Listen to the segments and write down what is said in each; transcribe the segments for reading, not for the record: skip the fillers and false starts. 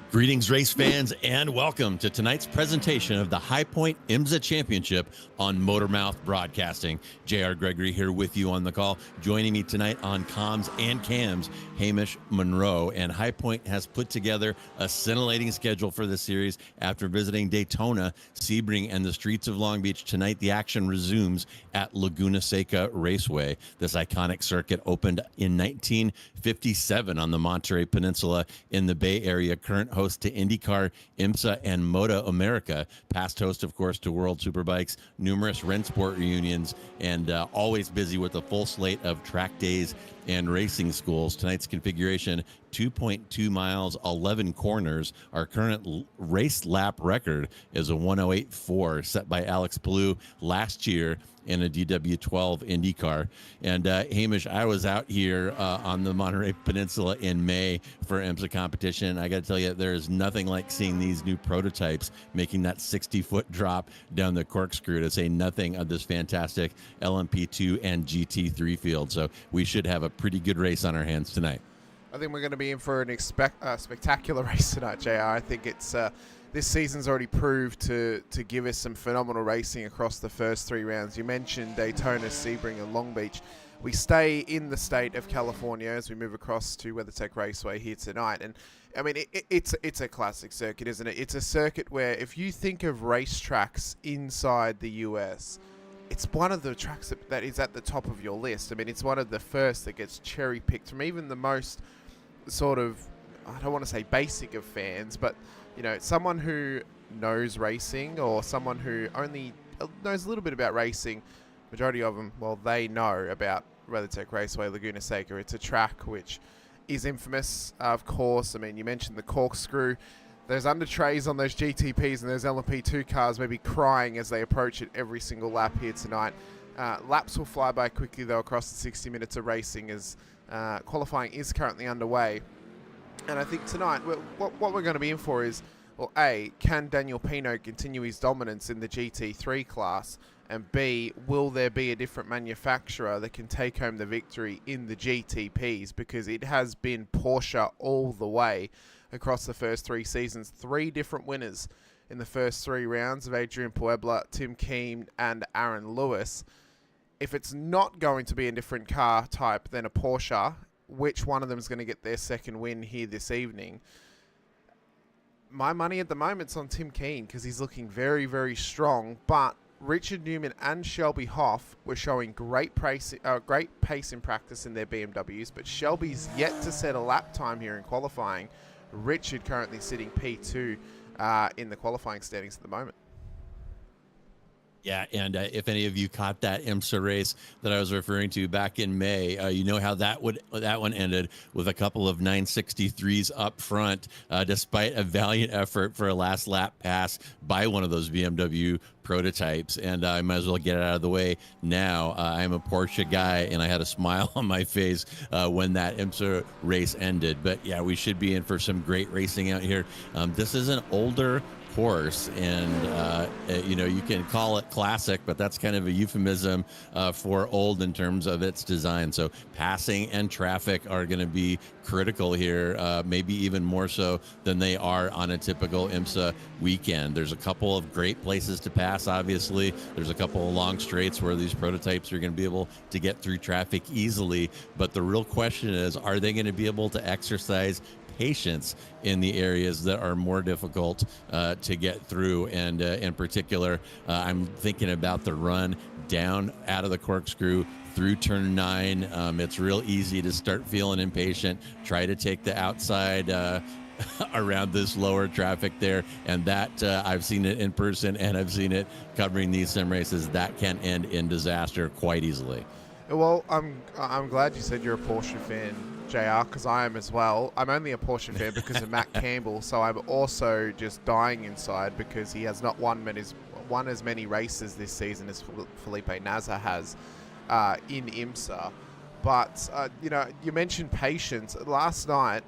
Greetings, race fans, and welcome to tonight's presentation of the High Point IMSA Championship on MotorMouth Broadcasting. J.R. Gregory here with you on the call. Joining me tonight on comms and cams, Hamish Monroe. And High Point has put together a scintillating schedule for this series after visiting Daytona, Sebring, and the streets of Long Beach. Tonight, the action resumes at Laguna Seca Raceway. This iconic circuit opened in 1957 on the Monterey Peninsula in the Bay Area. Current host to IndyCar, IMSA, and Moto America. Past host, of course, to World Superbikes, numerous Rennsport reunions, and always busy with a full slate of track days and racing schools. Tonight's configuration, 2.2 miles, 11 corners. Our current race lap record is a 108.4 set by Alex Palou last year in a DW12 IndyCar. And Hamish, I was out here on the Monterey Peninsula in May for IMSA competition. I got to tell you, there is nothing like seeing these new prototypes making that 60-foot drop down the Corkscrew, to say nothing of this fantastic LMP2 and GT3 field. So we should have a pretty good race on our hands tonight. I think we're going to be in for an spectacular race tonight, JR. I think it's this season's already proved to give us some phenomenal racing across the first three rounds. You mentioned Daytona, Sebring, and Long Beach. We stay in the state of California as we move across to WeatherTech Raceway here tonight. And, I mean, it's a classic circuit, isn't it? It's a circuit where if you think of racetracks inside the U.S., it's one of the tracks that is at the top of your list. I mean, it's one of the first that gets cherry-picked from even the most sort of, I don't want to say basic of fans, but, you know, someone who knows racing or someone who only knows a little bit about racing, majority of them, well, they know about WeatherTech Raceway Laguna Seca. It's a track which is infamous, of course. I mean, you mentioned the Corkscrew. There's under trays on those GTPs and those LMP2 cars maybe crying as they approach it every single lap here tonight. Laps will fly by quickly, though, across the 60 minutes of racing as qualifying is currently underway. And I think tonight, what we're going to be in for is, well, A, can Daniel Pino continue his dominance in the GT3 class? And B, will there be a different manufacturer that can take home the victory in the GTPs? Because it has been Porsche all the way across the first three seasons. Three different winners in the first three rounds of Adrian Puebla, Tim Keen, and Aaron Lewis. If it's not going to be a different car type than a Porsche, which one of them is going to get their second win here this evening? My money at the moment is on Tim Keen because he's looking very, very strong. But Richard Newman and Shelby Hoff were showing great pace in practice in their BMWs, but Shelby's yet to set a lap time here in qualifying. Richard currently sitting P2 in the qualifying standings at the moment. Yeah, and if any of you caught that IMSA race that I was referring to back in May, you know how that one ended with a couple of 963s up front, despite a valiant effort for a last lap pass by one of those BMW prototypes. And I might as well get it out of the way now. I'm a Porsche guy, and I had a smile on my face when that IMSA race ended. But yeah, we should be in for some great racing out here. This is an older horse, and you know, you can call it classic, but that's kind of a euphemism for old in terms of its design. So passing and traffic are going to be critical here, maybe even more so than they are on a typical IMSA weekend. There's a couple of great places to pass, obviously. There's a couple of long straights where these prototypes are going to be able to get through traffic easily, but the real question is, are they going to be able to exercise patience in the areas that are more difficult to get through? And in particular, I'm thinking about the run down out of the Corkscrew through turn 9. It's real easy to start feeling impatient, try to take the outside around this lower traffic there, and that I've seen it in person, and I've seen it covering these sim races. That can end in disaster quite easily. Well, I'm glad you said you're a Porsche fan, JR, because I am as well. I'm only a Porsche fan because of Matt Campbell, so I'm also just dying inside because he has not won as many races this season as Felipe Nasr has in IMSA. But, you know, you mentioned patience. Last night,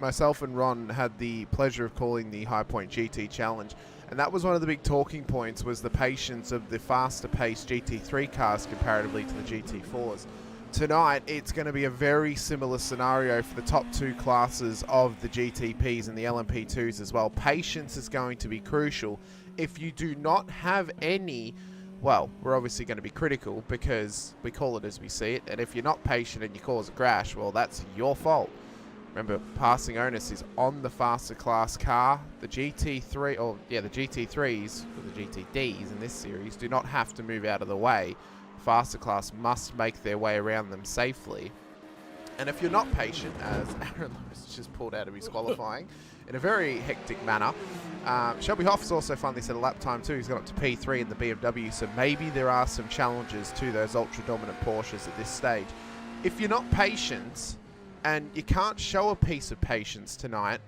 myself and Ron had the pleasure of calling the High Point GT Challenge, and that was one of the big talking points, was the patience of the faster-paced GT3 cars comparatively to the GT4s. Tonight, it's going to be a very similar scenario for the top two classes of the GTPs and the LMP2s as well. Patience is going to be crucial. If you do not have any, well, we're obviously going to be critical because we call it as we see it. And if you're not patient and you cause a crash, well, that's your fault. Remember, passing onus is on the faster class car. The GT3, or yeah, the GT3s, or the GTDs in this series, do not have to move out of the way. Faster class must make their way around them safely. And if you're not patient, as Aaron Lewis just pulled out of his qualifying in a very hectic manner, Shelby Hoff has also finally set a lap time too. He's got up to P3 in the BMW, so maybe there are some challenges to those ultra-dominant Porsches at this stage. If you're not patient, and you can't show a piece of patience tonight,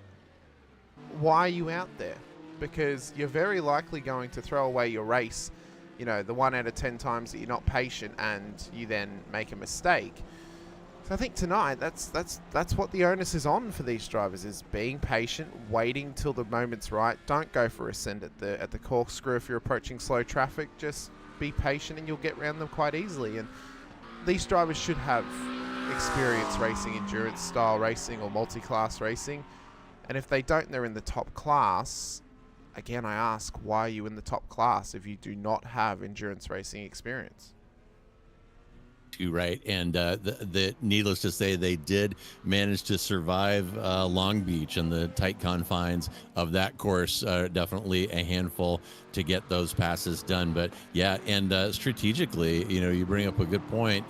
why are you out there? Because you're very likely going to throw away your race, you know, the 1 out of 10 times that you're not patient and you then make a mistake. So I think tonight, that's what the onus is on for these drivers, is being patient, waiting till the moment's right. Don't go for a send at the corkscrew if you're approaching slow traffic. Just be patient and you'll get around them quite easily. And these drivers should have experience racing, endurance style racing or multi-class racing. And if they don't, they're in the top class. Again, I ask, why are you in the top class if you do not have endurance racing experience? Right, and the needless to say, they did manage to survive Long Beach and the tight confines of that course. Definitely a handful to get those passes done. But yeah, and strategically, you know, you bring up a good point.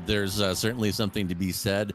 There's certainly something to be said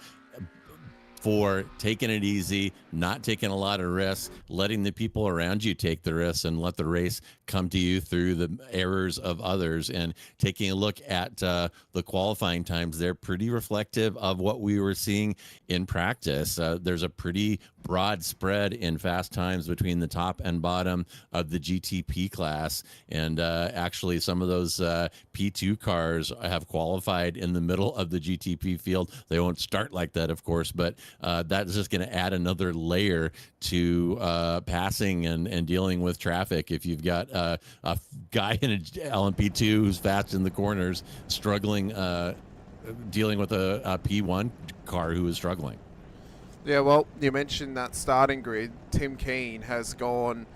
for taking it easy, not taking a lot of risks, letting the people around you take the risks and let the race come to you through the errors of others. And taking a look at the qualifying times, they're pretty reflective of what we were seeing in practice. There's a pretty broad spread in fast times between the top and bottom of the GTP class. And actually, some of those P2 cars have qualified in the middle of the GTP field. They won't start like that, of course, but that's just going to add another layer to passing and dealing with traffic. If you've got a guy in an LMP2 who's fast in the corners, struggling, dealing with a P1 car who is struggling. Yeah, well, you mentioned that starting grid. Tim Keane has gone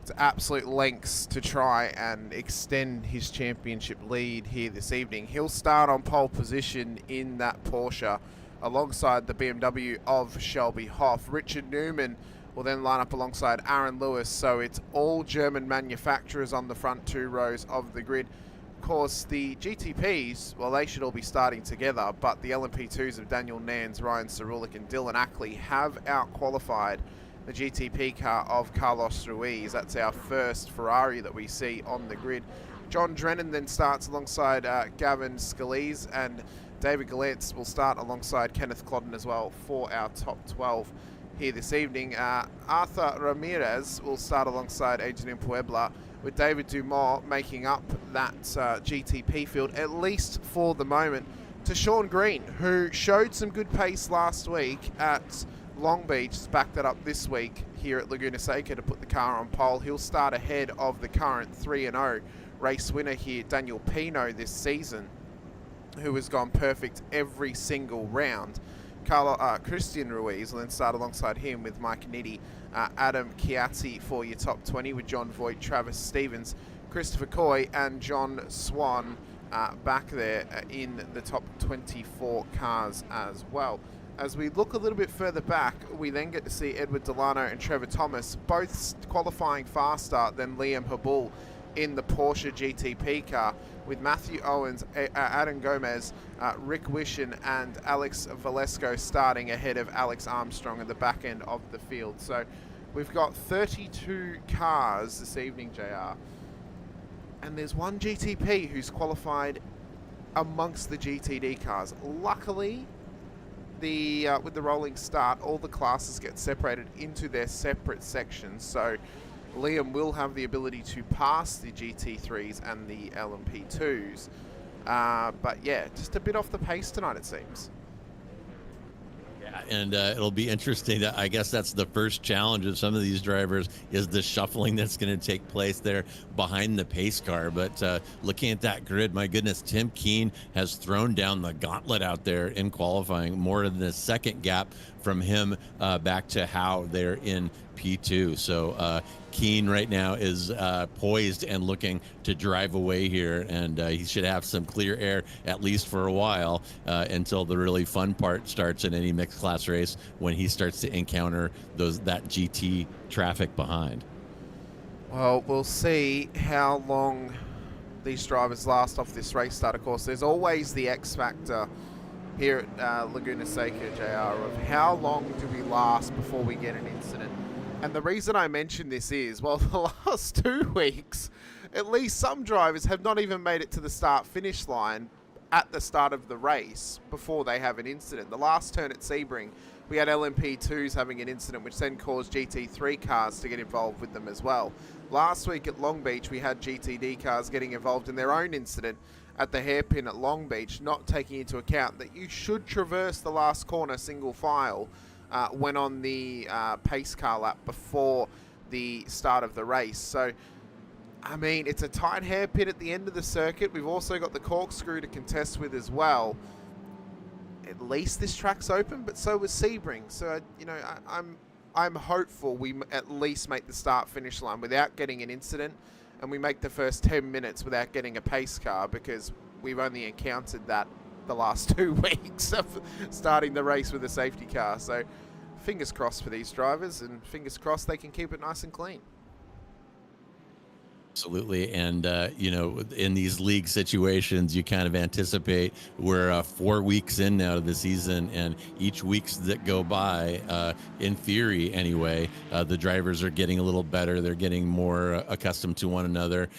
to absolute lengths to try and extend his championship lead here this evening. He'll start on pole position in that Porsche alongside the BMW of Shelby Hoff. Richard Newman will then line up alongside Aaron Lewis, so it's all German manufacturers on the front two rows of the grid. Of course, the GTPs, well, they should all be starting together, but the LMP2s of Daniel Nans, Ryan Cerulik and Dylan Ackley have out-qualified the GTP car of Carlos Ruiz. That's our first Ferrari that we see on the grid. John Drennan then starts alongside Gavin Scalise, and David Galantz will start alongside Kenneth Clodden as well for our top 12 here this evening. Arthur Ramirez will start alongside Adrian Puebla, with David Dumont making up that GTP field, at least for the moment, to Sean Green, who showed some good pace last week at Long Beach. Has backed that up this week here at Laguna Seca to put the car on pole. He'll start ahead of the current 3-0 race winner here, Daniel Pino, this season, who has gone perfect every single round. Christian Ruiz will then start alongside him with Mike Nitti, Adam Chiazzi for your top 20, with John Voigt, Travis Stevens, Christopher Coy and John Swan back there in the top 24 cars as well. As we look a little bit further back, we then get to see Edward Delano and Trevor Thomas both qualifying faster than Liam Habul in the Porsche GTP car, with Matthew Owens, Adam Gomez, Rick Wishen and Alex Valesco starting ahead of Alex Armstrong at the back end of the field. So we've got 32 cars this evening, JR, and there's one GTP who's qualified amongst the GTD cars. Luckily, with the rolling start, all the classes get separated into their separate sections, so Liam will have the ability to pass the GT3s and the LMP2s. But yeah, just a bit off the pace tonight, it seems. Yeah, And it'll be interesting. That I guess that's the first challenge of some of these drivers is the shuffling that's going to take place there behind the pace car. But looking at that grid, my goodness, Tim Keen has thrown down the gauntlet out there in qualifying, more than a second gap from him back to Howe there in P2. So Keen right now is poised and looking to drive away here, and he should have some clear air at least for a while until the really fun part starts in any mixed class race, when he starts to encounter that GT traffic behind. Well, we'll see how long these drivers last off this race start. Of course, there's always the X factor here at Laguna Seca, JR, of how long do we last before we get an incident. And the reason I mention this is, well, the last 2 weeks, at least some drivers have not even made it to the start-finish line at the start of the race before they have an incident. The last turn at Sebring, we had LMP2s having an incident, which then caused GT3 cars to get involved with them as well. Last week at Long Beach, we had GTD cars getting involved in their own incident at the hairpin at Long Beach, not taking into account that you should traverse the last corner single file when on the pace car lap before the start of the race. So, I mean, it's a tight hairpin at the end of the circuit. We've also got the Corkscrew to contest with as well. At least this track's open, but so was Sebring. So, you know, I'm hopeful we at least make the start-finish line without getting an incident, and we make the first 10 minutes without getting a pace car, because we've only encountered that the last 2 weeks of starting the race with a safety car. So fingers crossed for these drivers, and fingers crossed they can keep it nice and clean. Absolutely. And, you know, in these league situations, you kind of anticipate we're 4 weeks in now to the season, and each weeks that go by, in theory anyway, the drivers are getting a little better. They're getting more accustomed to one another.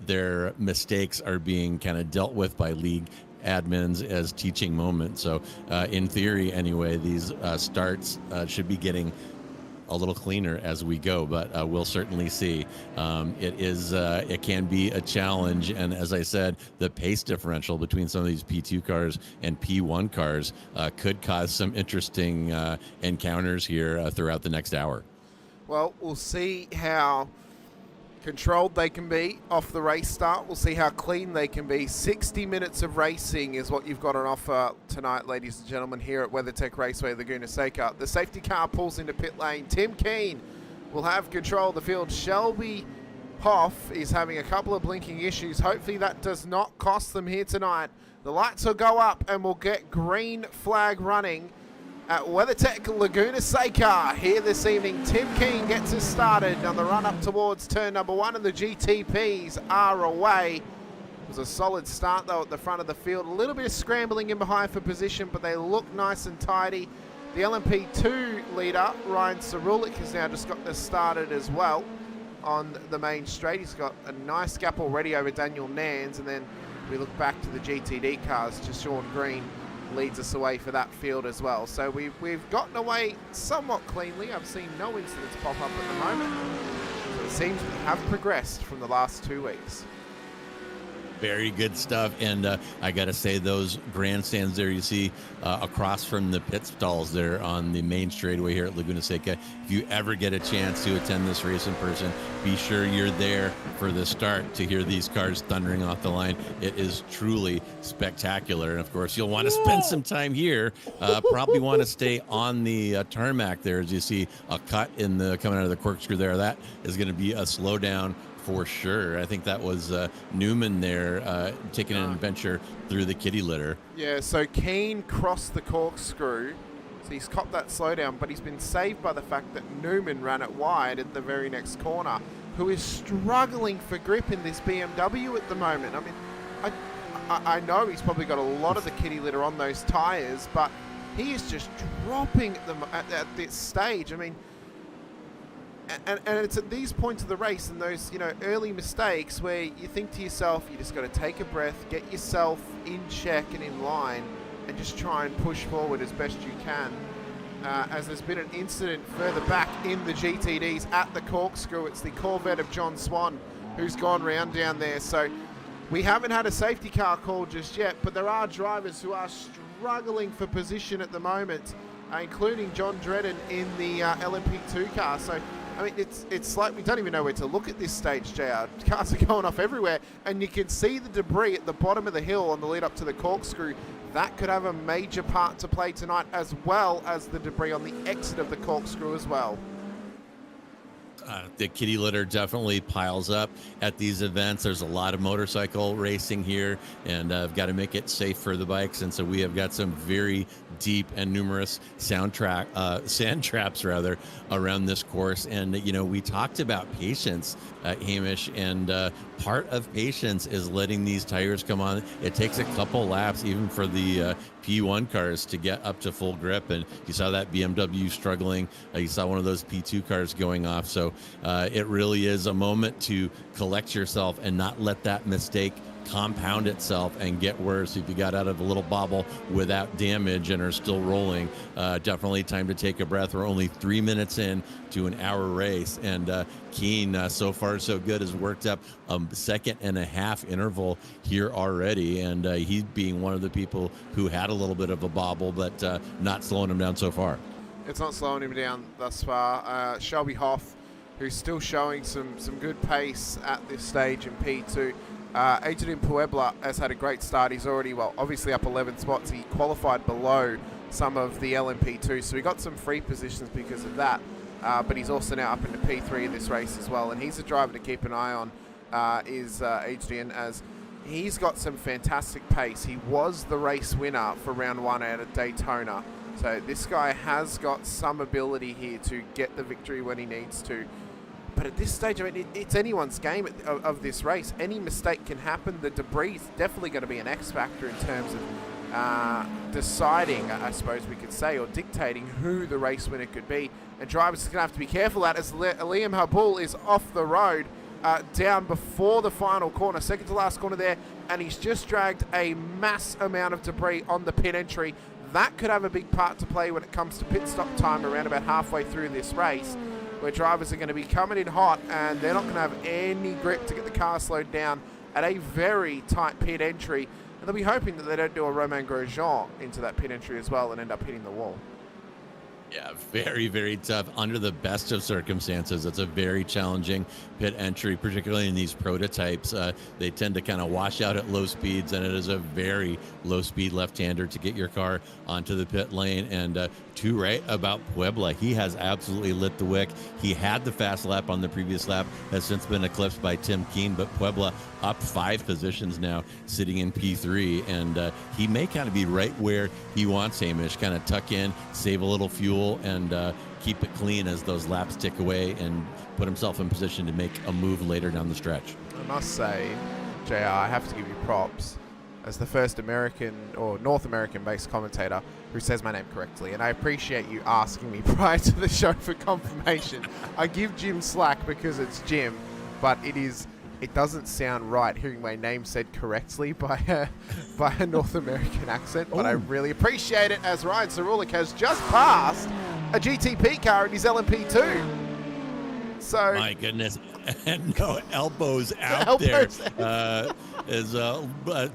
Their mistakes are being kind of dealt with by league admins as teaching moments. So in theory anyway, these starts should be getting a little cleaner as we go, but we'll certainly see. It can be a challenge, and as I said, the pace differential between some of these P2 cars and P1 cars could cause some interesting encounters here throughout the next hour. Well, we'll see how controlled they can be off the race start. We'll see how clean they can be. 60 minutes of racing is what you've got on offer tonight, ladies and gentlemen, here at WeatherTech Raceway Laguna Seca. The safety car pulls into pit lane. Tim Keen will have control of the field. Shelby Hoff is having a couple of blinking issues. Hopefully that does not cost them here tonight. The lights will go up and we'll get green flag running at WeatherTech Laguna Seca here this evening. Tim Keen gets us started on the run up towards turn number 1, and the GTPs are away. It was a solid start though at the front of the field. A little bit of scrambling in behind for position, but they look nice and tidy. The LMP2 leader, Ryan Cerulik, has now just got this started as well on the main straight. He's got a nice gap already over Daniel Nans, and then we look back to the GTD cars. Just Sean Green leads us away for that field as well. So we've gotten away somewhat cleanly. I've seen no incidents pop up at the moment. So it seems we have progressed from the last 2 weeks. Very good stuff. And I got to say, those grandstands there you see across from the pit stalls there on the main straightaway here at Laguna Seca, if you ever get a chance to attend this race in person, be sure you're there for the start to hear these cars thundering off the line. It is truly spectacular. And of course, you'll want to spend some time here. Probably want to stay on the tarmac there, as you see a cut in the coming out of the corkscrew there. That is going to be a slowdown for sure. I think that was Newman there taking an adventure through the kitty litter. Yeah, so Keen crossed the corkscrew, so he's copped that slowdown, but he's been saved by the fact that Newman ran it wide at the very next corner, who is struggling for grip in this BMW at the moment. I mean, I know he's probably got a lot of the kitty litter on those tyres, but he is just dropping at this stage. I mean, and it's at these points of the race and those, you know, early mistakes where you think to yourself, you just got to take a breath, get yourself in check and in line, and just try and push forward as best you can. As there's been an incident further back in the GTDs at the corkscrew. It's the Corvette of John Swan who's gone round down there. So we haven't had a safety car call just yet, but there are drivers who are struggling for position at the moment including John Dredden in the LMP2 car. So, I mean, it's like we don't even know where to look at this stage, JR. Cars are going off everywhere, and you can see the debris at the bottom of the hill on the lead up to the Corkscrew. That could have a major part to play tonight, as well as the debris on the exit of the Corkscrew as well. The kitty litter definitely piles up at these events. There's a lot of motorcycle racing here, and I've got to make it safe for the bikes. And so we have got some very deep and numerous sand traps rather around this course. And we talked about patience, Hamish, and part of patience is letting these tires come on. It takes a couple laps even for the P1 cars to get up to full grip, and you saw that BMW struggling. You saw one of those P2 cars going off. So it really is a moment to collect yourself and not let that mistake compound itself and get worse. If you got out of a little bobble without damage and are still rolling, definitely time to take a breath. We're only 3 minutes in to an hour race, and Keen, so far so good, has worked up a 1.5 second interval here already, and he being one of the people who had a little bit of a bobble, but not slowing him down so far. It's not slowing him down thus far. Shelby Hoff, who's still showing some good pace at this stage in P2. Adrian Puebla has had a great start. He's already, obviously up 11 spots. He qualified below some of the LMP2, so he got some free positions because of that. But he's also now up into P3 in this race as well. And he's a driver to keep an eye on, is Adrian, as he's got some fantastic pace. He was the race winner for round 1 out of Daytona. So this guy has got some ability here to get the victory when he needs to. But at this stage, I mean, it's anyone's game of this race. Any mistake can happen. The debris is definitely going to be an X factor in terms of deciding, I suppose we could say, or dictating who the race winner could be. And drivers are going to have to be careful of that, as Liam Habul is off the road, down before the final corner, second to last corner there, and he's just dragged a mass amount of debris on the pit entry. That could have a big part to play when it comes to pit stop time around about halfway through this race, where drivers are going to be coming in hot and they're not going to have any grip to get the car slowed down at a very tight pit entry. And they'll be hoping that they don't do a Romain Grosjean into that pit entry as well and end up hitting the wall. Yeah, very, very tough under the best of circumstances. It's a very challenging pit entry, particularly in these prototypes. They tend to kind of wash out at low speeds, and it is a very low speed left-hander to get your car onto the pit lane. And too right about Puebla. He has absolutely lit the wick. He had the fast lap on the previous lap, has since been eclipsed by Tim Keen, but Puebla up 5 positions now, sitting in P3, and he may kind of be right where he wants Hamish, kind of tuck in, save a little fuel, and keep it clean as those laps tick away and put himself in position to make a move later down the stretch. I must say, JR, I have to give you props as the first American or North American based commentator who says my name correctly, and I appreciate you asking me prior to the show for confirmation. I give Jim slack because it's Jim, but it doesn't sound right hearing my name said correctly by a North American accent, but I really appreciate it, as Ryan Sarulik has just passed a GTP car in his LMP2. So my goodness, and no elbows out there. Is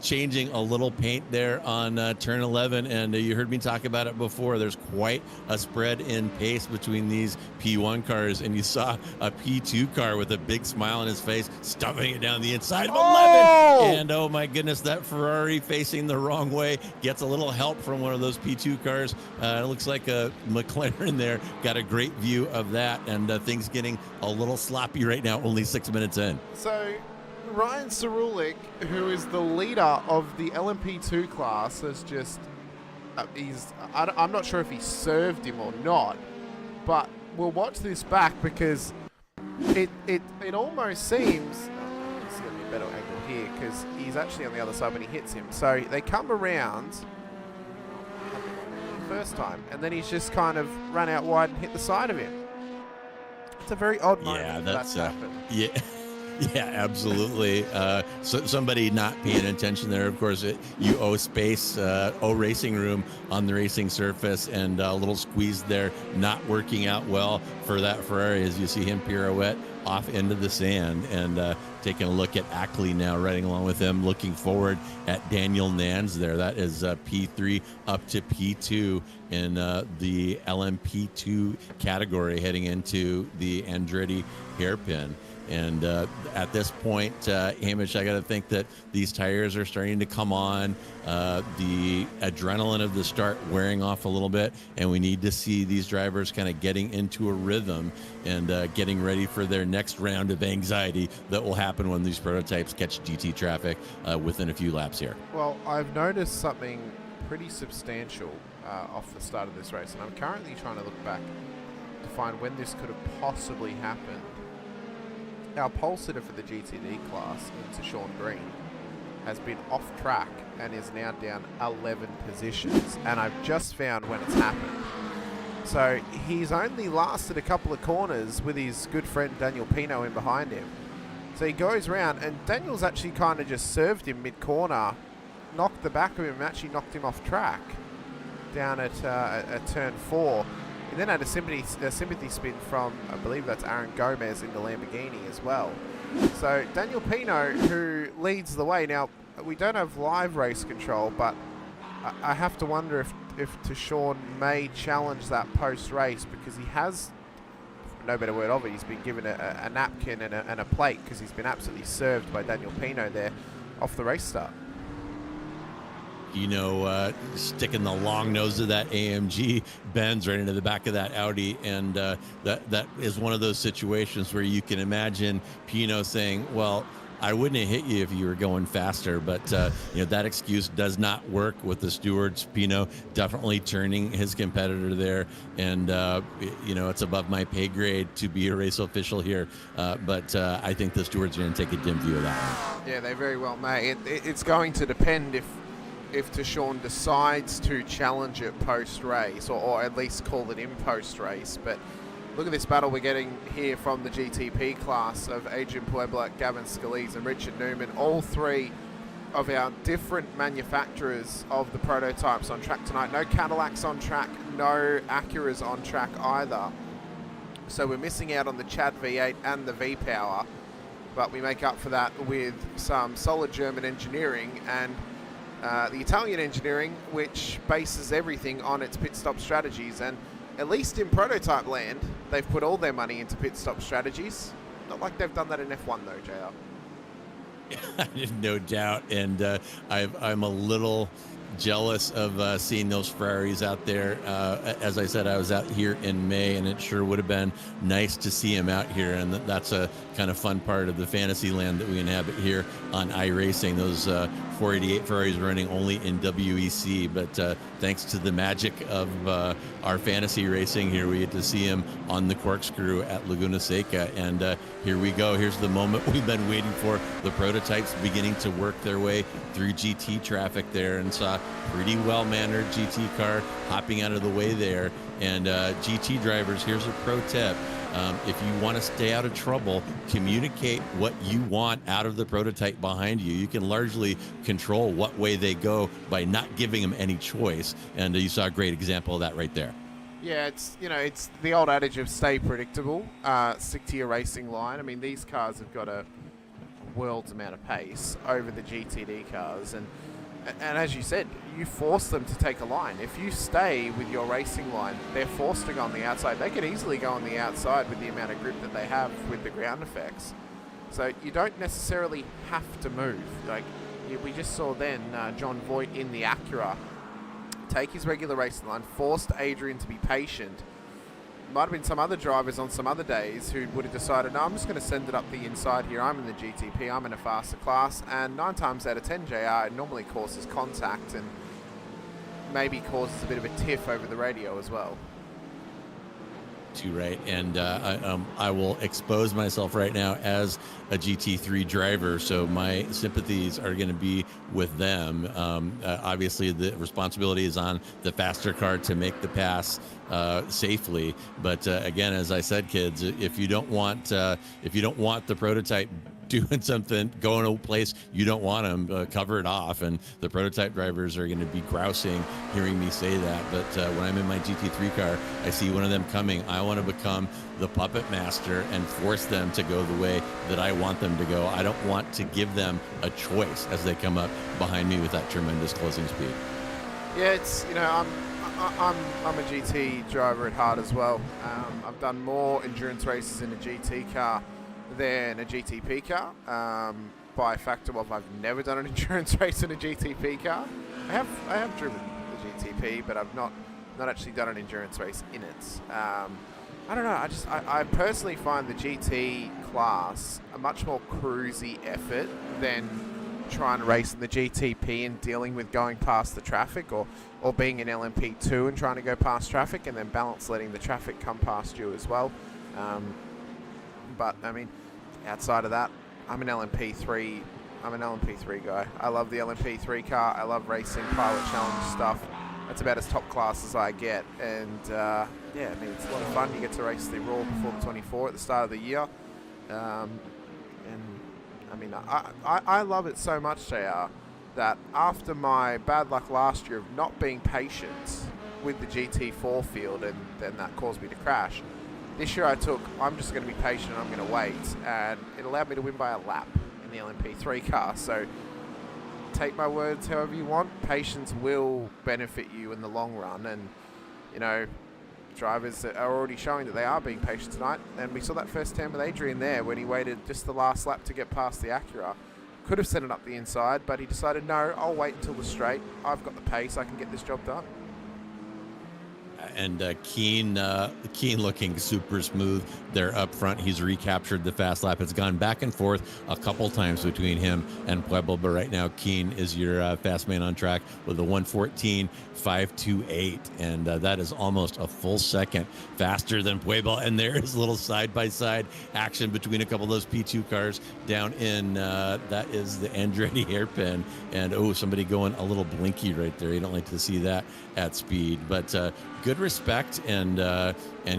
changing a little paint there on turn 11, and you heard me talk about it before. There's quite a spread in pace between these P1 cars, and you saw a P2 car with a big smile on his face stuffing it down the inside of 11, and oh my goodness, that Ferrari facing the wrong way gets a little help from one of those P2 cars. It looks like a McLaren there got a great view of that, and things getting a little sloppy right now, only 6 minutes in. So Ryan Sarulik, who is the leader of the LMP2 class, has just I'm not sure if he served him or not, but we'll watch this back because it almost seems let's see a better angle here, because he's actually on the other side when he hits him. So they come around the first time, and then he's just kind of run out wide and hit the side of him. It's a very odd moment. Yeah, that's happened. yeah. Yeah, absolutely. So somebody not paying attention there. Of course, you owe space, owe racing room on the racing surface, and a little squeeze there, not working out well for that Ferrari as you see him pirouette off into the sand. And taking a look at Ackley now, riding along with him, looking forward at Daniel Nans there. That is P3 up to P2 in the LMP2 category, heading into the Andretti hairpin. And at this point, Hamish, I got to think that these tires are starting to come on. The adrenaline of the start wearing off a little bit, and we need to see these drivers kind of getting into a rhythm and getting ready for their next round of anxiety that will happen when these prototypes catch GT traffic within a few laps here. Well, I've noticed something pretty substantial off the start of this race, and I'm currently trying to look back to find when this could have possibly happened. Our pole sitter for the GTD class, into Sean Green, has been off track and is now down 11 positions, and I've just found when it's happened. So he's only lasted a couple of corners with his good friend Daniel Pino in behind him. So he goes round, and Daniel's actually kind of just served him mid-corner, knocked the back of him, and actually knocked him off track down at turn 4. He then had a sympathy spin from, I believe that's Aaron Gomez in the Lamborghini as well. So Daniel Pino, who leads the way. Now, we don't have live race control, but I have to wonder if Tashawn may challenge that post-race, because he has, no better word of it, he's been given a napkin and a plate, because he's been absolutely served by Daniel Pino there off the race start. You know, sticking the long nose of that AMG Benz right into the back of that Audi, and that is one of those situations where you can imagine Pino saying, well, I wouldn't have hit you if you were going faster, but you know, that excuse does not work with the stewards. Pino definitely turning his competitor there, and you know, it's above my pay grade to be a race official here, but I think the stewards are going to take a dim view of that one. Yeah, they very well may. It's going to depend if Tashawn decides to challenge it post-race, or at least call it in post-race. But look at this battle we're getting here from the GTP class of Adrian Puebla, Gavin Scalise and Richard Newman, all three of our different manufacturers of the prototypes on track tonight. No Cadillacs on track, no Acuras on track either. So we're missing out on the Chad V8 and the V-Power, but we make up for that with some solid German engineering and the Italian engineering, which bases everything on its pit stop strategies. And at least in prototype land, they've put all their money into pit stop strategies. Not like they've done that in F1 though, JR. No doubt. And I'm a little jealous of seeing those Ferraris out there. As I said, I was out here in May, and it sure would have been nice to see him out here. And that's a kind of fun part of the fantasy land that we inhabit here on iRacing. Those 488 Ferraris running only in WEC, but thanks to the magic of our fantasy racing here, we get to see him on the Corkscrew at Laguna Seca. And here we go. Here's the moment we've been waiting for. The prototypes beginning to work their way through GT traffic there, and saw pretty well-mannered GT car hopping out of the way there. And GT drivers, here's a pro tip. If you want to stay out of trouble, communicate what you want out of the prototype behind you. You can largely control what way they go by not giving them any choice. And you saw a great example of that right there. Yeah, it's the old adage of stay predictable, stick to your racing line. I mean, these cars have got a world's amount of pace over the GTD cars, and as you said, you force them to take a line. If you stay with your racing line, they're forced to go on the outside. They could easily go on the outside with the amount of grip that they have with the ground effects. So you don't necessarily have to move. Like we just saw then, John Voight in the Acura take his regular racing line, forced Adrian to be patient. Might have been some other drivers on some other days who would have decided, no, I'm just going to send it up the inside here. I'm in the GTP, I'm in a faster class, and 9 times out of 10, JR, it normally causes contact and maybe causes a bit of a tiff over the radio as well. Too right, and I will expose myself right now as a GT3 driver, so my sympathies are going to be with them. Obviously, the responsibility is on the faster car to make the pass safely. But again, as I said, kids, if you don't want the prototype doing something, going to a place you don't want them, cover it off. And the prototype drivers are going to be grousing hearing me say that. But when I'm in my GT3 car, I see one of them coming. I want to become the puppet master and force them to go the way that I want them to go. I don't want to give them a choice as they come up behind me with that tremendous closing speed. Yeah, it's, you know, I'm a GT driver at heart as well. I've done more endurance races in a GT car than a GTP car. By factor of I've never done an endurance race in a GTP car. I have driven the GTP, but I've not actually done an endurance race in it. I don't know. I personally find the GT class a much more cruisy effort than trying to race in the GTP and dealing with going past the traffic, or being in LMP2 and trying to go past traffic and then balance letting the traffic come past you as well. But I mean, outside of that, I'm an LMP3 guy. I love the LMP3 car. I love racing pilot challenge stuff. That's about as top class as I get. And yeah, I mean, it's a lot of fun. You get to race the Raw before the 24 at the start of the year. And I mean, I love it so much, JR, that after my bad luck last year of not being patient with the GT4 field, and then that caused me to crash, this year I'm just going to be patient, I'm going to wait, and it allowed me to win by a lap in the LMP3 car. So take my words however you want. Patience will benefit you in the long run, and you know, drivers are already showing that they are being patient tonight. And we saw that first turn with Adrian there when he waited just the last lap to get past the Acura. Could have sent it up the inside, but he decided, no, I'll wait until the straight. I've got the pace, I can get this job done. And Keen looking super smooth there up front. He's recaptured the fast lap. It's gone back and forth a couple times between him and Pueblo, but right now Keen is your fast man on track with a 1:14.528, and that is almost a full second faster than Pueblo. And there is a little side-by-side action between a couple of those P2 cars down in that is the Andretti hairpin, and somebody going a little blinky right there. You don't like to see that at speed, but good respect and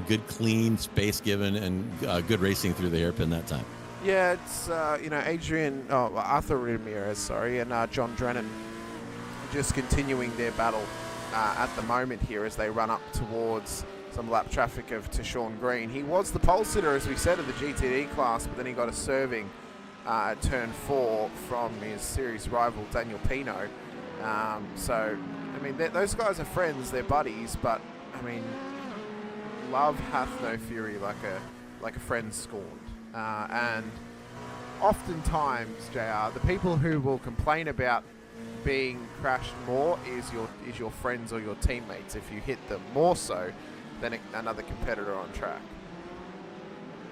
good clean space given, and good racing through the hairpin that time. Yeah, it's Arthur Ramirez, and John Drennan just continuing their battle at the moment here as they run up towards some lap traffic of Tashawn Green. He was the pole sitter, as we said, of the GTD class, but then he got a serving at turn 4 from his series rival Daniel Pino. So I mean, those guys are friends, they're buddies, but I mean, love hath no fury like a friend scorned. And oftentimes, JR, the people who will complain about being crashed more is your friends or your teammates if you hit them more so than another competitor on track.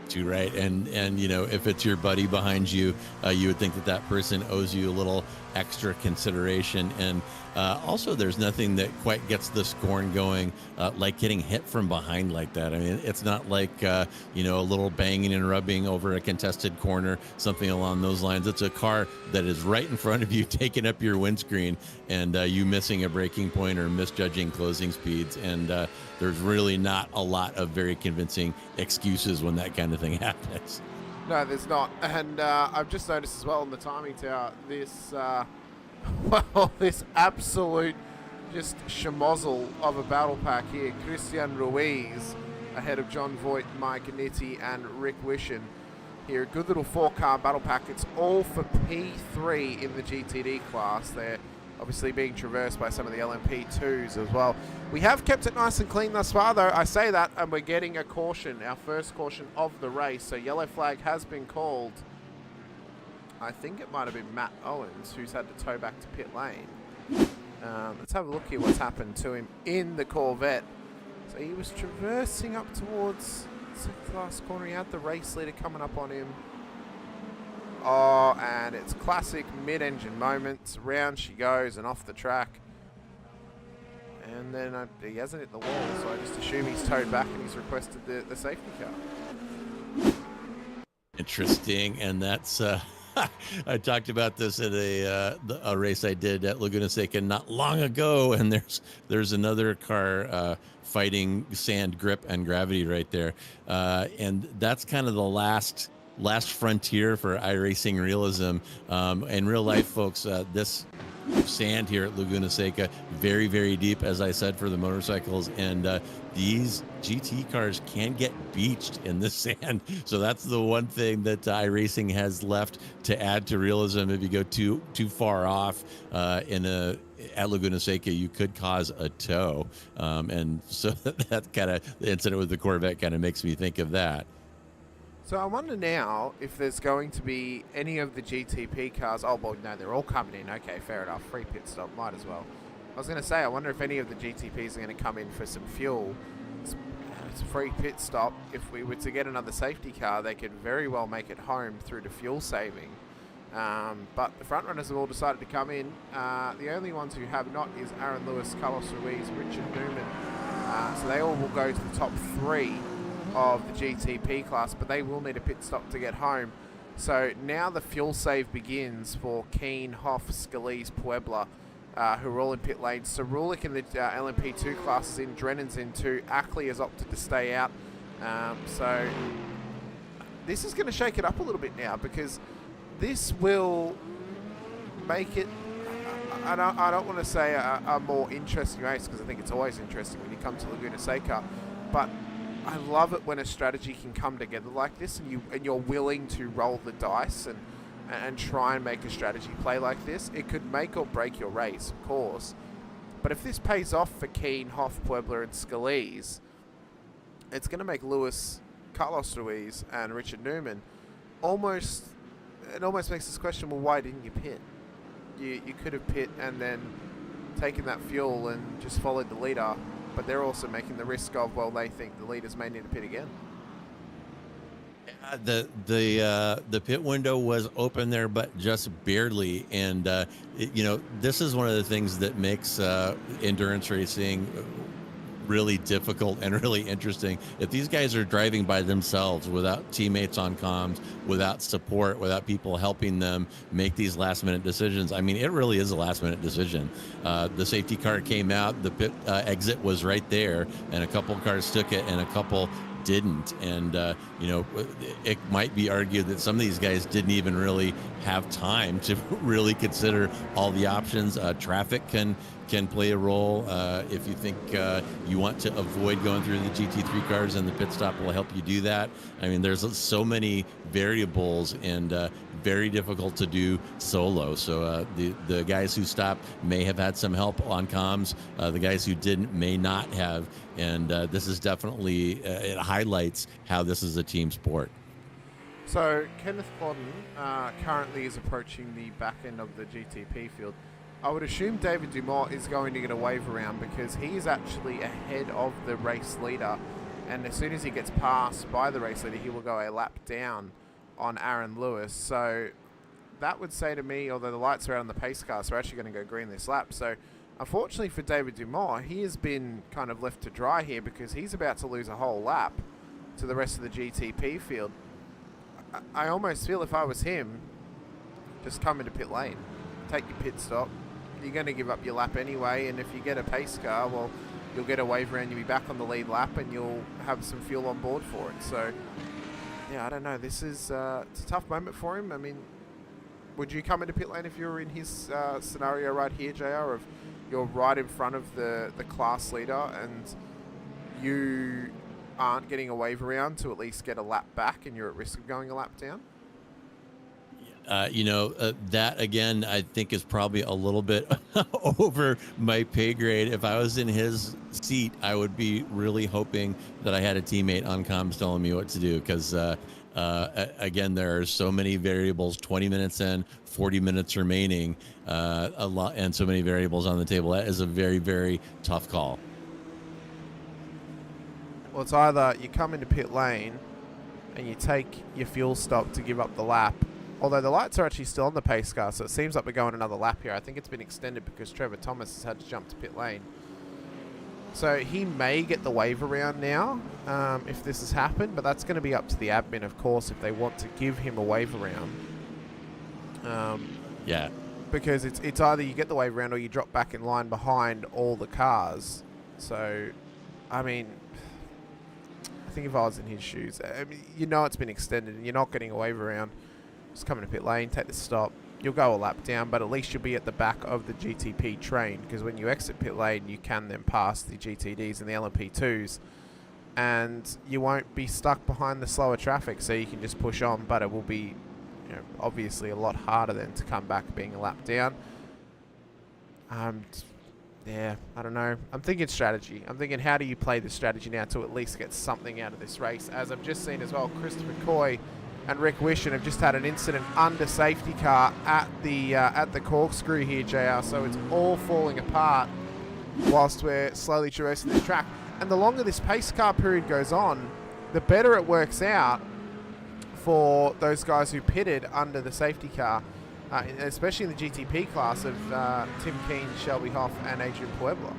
Too right, and you know, if it's your buddy behind you, you would think that person owes you a little extra consideration. And also, there's nothing that quite gets the scorn going like getting hit from behind like that. I mean, it's not like you know, a little banging and rubbing over a contested corner, something along those lines. It's a car that is right in front of you, taking up your windscreen, and you missing a braking point or misjudging closing speeds. And there's really not a lot of very convincing excuses when that kind of thing happens. No, there's not. And I've just noticed as well in the timing tower, this this absolute just schmozzle of a battle pack here. Christian Ruiz ahead of John Voigt, Mike Nitti, and Rick Wishin here. Good little 4-car battle pack. It's all for P3 in the GTD class. They're obviously being traversed by some of the LMP2s as well. We have kept it nice and clean thus far, though. I say that, and we're getting a caution, our first caution of the race. So yellow flag has been called. I think it might have been Matt Owens who's had to tow back to pit lane. Let's have a look here what's happened to him in the Corvette. So he was traversing up towards the last corner. He had the race leader coming up on him. Oh, and it's classic mid-engine moments. Round she goes and off the track. And then he hasn't hit the wall, so I just assume he's towed back and he's requested the safety car. Interesting, and that's I talked about this at a race I did at Laguna Seca not long ago, and there's another car fighting sand grip and gravity right there, and that's kind of the last last frontier for iRacing realism. In real life, folks, this sand here at Laguna Seca, very, very deep, as I said, for the motorcycles, and these GT cars can get beached in the sand. So that's the one thing that iRacing has left to add to realism. If you go too far off at Laguna Seca, you could cause a tow, and so that kind of the incident with the Corvette kind of makes me think of that. So I wonder now if there's going to be any of the GTP cars. Oh, well, no, they're all coming in. Okay, fair enough. Free pit stop, might as well. I was going to say, I wonder if any of the GTPs are going to come in for some fuel. It's a free pit stop. If we were to get another safety car, they could very well make it home through the fuel saving. But the front runners have all decided to come in. The only ones who have not is Aaron Lewis, Carlos Ruiz, Richard Newman. So they all will go to the top 3 of the GTP class, but they will need a pit stop to get home. So now the fuel save begins for Keane, Hoff, Scalise, Puebla, who are all in pit lane. Cerulik in the LMP2 class is in, Drennan's in too. Ackley has opted to stay out. So this is going to shake it up a little bit now, because this will make it, I don't want to say a more interesting race, because I think it's always interesting when you come to Laguna Seca, but I love it when a strategy can come together like this, and you're willing to roll the dice and try and make a strategy play like this. It could make or break your race, of course, but if this pays off for Keane, Hoff, Puebla, and Scalise, it's going to make Lewis, Carlos Ruiz, and Richard Newman almost makes this question, well, why didn't you pit? You could have pit and then taken that fuel and just followed the leader. But they're also making the risk of, well, they think the leaders may need to pit again. The pit window was open there, but just barely. And this is one of the things that makes endurance racing really difficult and really interesting. If these guys are driving by themselves without teammates on comms, without support, without people helping them make these last minute decisions, I mean, it really is a last minute decision. The safety car came out, the pit exit was right there, and a couple cars took it and a couple didn't. And it might be argued that some of these guys didn't even really have time to really consider all the options. Traffic can play a role. If you think you want to avoid going through the GT3 cars, and the pit stop will help you do that. I mean, there's so many variables, and very difficult to do solo. So the guys who stopped may have had some help on comms. The guys who didn't may not have. And this is definitely, it highlights how this is a team sport. So Kenneth Plodden currently is approaching the back end of the GTP field. I would assume David Dumont is going to get a wave around, because he is actually ahead of the race leader, and as soon as he gets passed by the race leader, he will go a lap down on Aaron Lewis. So that would say to me, although the lights are out on the pace car, so we're actually going to go green this lap. So unfortunately for David Dumont, he has been kind of left to dry here, because he's about to lose a whole lap to the rest of the GTP field. I almost feel, if I was him, just come into pit lane, take your pit stop. You're going to give up your lap anyway, and if you get a pace car, well, you'll get a wave around, you'll be back on the lead lap, and you'll have some fuel on board for it. So yeah, I don't know, this is it's a tough moment for him. I mean, would you come into pit lane if you were in his scenario right here, JR, of you're right in front of the class leader and you aren't getting a wave around to at least get a lap back, and you're at risk of going a lap down? That again, I think is probably a little bit over my pay grade. If I was in his seat, I would be really hoping that I had a teammate on comms telling me what to do, because again, there are so many variables, 20 minutes in, 40 minutes remaining, a lot, and so many variables on the table. That is a very, very tough call. Well, it's either you come into pit lane and you take your fuel stop to give up the lap, although the lights are actually still on the pace car, so it seems like we're going another lap here. I think it's been extended because Trevor Thomas has had to jump to pit lane. So he may get the wave around now if this has happened, but that's going to be up to the admin, of course, if they want to give him a wave around. Yeah. Because it's either you get the wave around or you drop back in line behind all the cars. So, I mean, I think if I was in his shoes, I mean, you know it's been extended and you're not getting a wave around. Just come to pit lane, take the stop. You'll go a lap down, but at least you'll be at the back of the GTP train, because when you exit pit lane, you can then pass the GTDs and the LMP2s, and you won't be stuck behind the slower traffic, so you can just push on. But it will be, obviously a lot harder then to come back being a lap down. Yeah, I don't know. I'm thinking strategy. I'm thinking, how do you play the strategy now to at least get something out of this race? As I've just seen as well, Christopher Coy and Rick Wishon have just had an incident under safety car at the Corkscrew here, JR. So it's all falling apart whilst we're slowly traversing this track. And the longer this pace car period goes on, the better it works out for those guys who pitted under the safety car, especially in the GTP class of Tim Keen, Shelby Hoff, and Adrian Pueblo.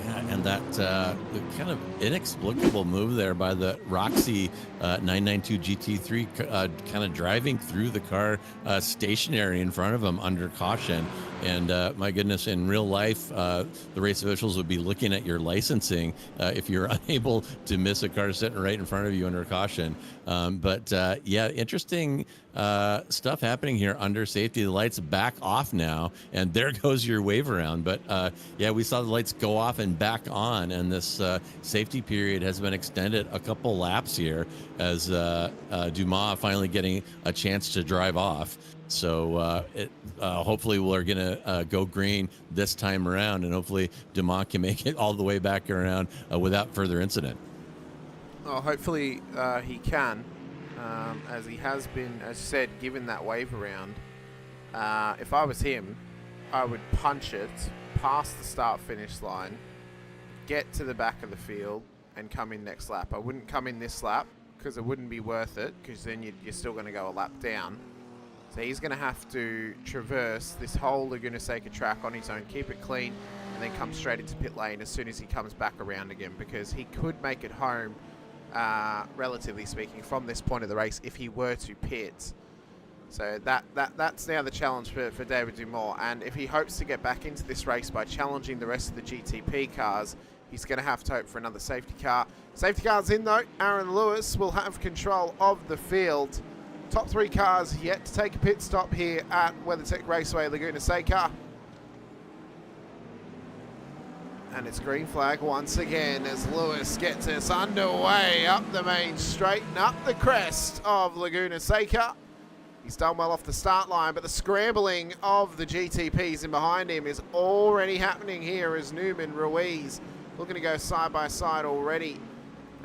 Yeah, and that the kind of inexplicable move there by the Roxy 992 GT3 kind of driving through the car stationary in front of him under caution. And my goodness, in real life, the race officials would be looking at your licensing if you're unable to miss a car sitting right in front of you under caution. Yeah, interesting stuff happening here under safety. The lights back off now, and there goes your wave around. But yeah, we saw the lights go off and back on, and this safety period has been extended a couple laps here as Dumas finally getting a chance to drive off. So hopefully we're going to go green this time around, and hopefully Dumas can make it all the way back around without further incident. Well, hopefully he can, as he has been, as you said, given that wave around. If I was him, I would punch it past the start-finish line, get to the back of the field, and come in next lap. I wouldn't come in this lap because it wouldn't be worth it, because then you're still going to go a lap down. So he's going to have to traverse this whole Laguna Seca track on his own, keep it clean, and then come straight into pit lane as soon as he comes back around again, because he could make it home, relatively speaking, from this point of the race if he were to pit. So that's now the challenge for David Dumas, and if he hopes to get back into this race by challenging the rest of the GTP cars, he's going to have to hope for another safety car. Safety car's in though. Aaron Lewis will have control of the field. Top three cars yet to take a pit stop here at WeatherTech Raceway Laguna Seca. And it's green flag once again as Lewis gets us underway up the main straight and up the crest of Laguna Seca. He's done well off the start line, but the scrambling of the GTPs in behind him is already happening here as Newman Ruiz looking to go side by side already,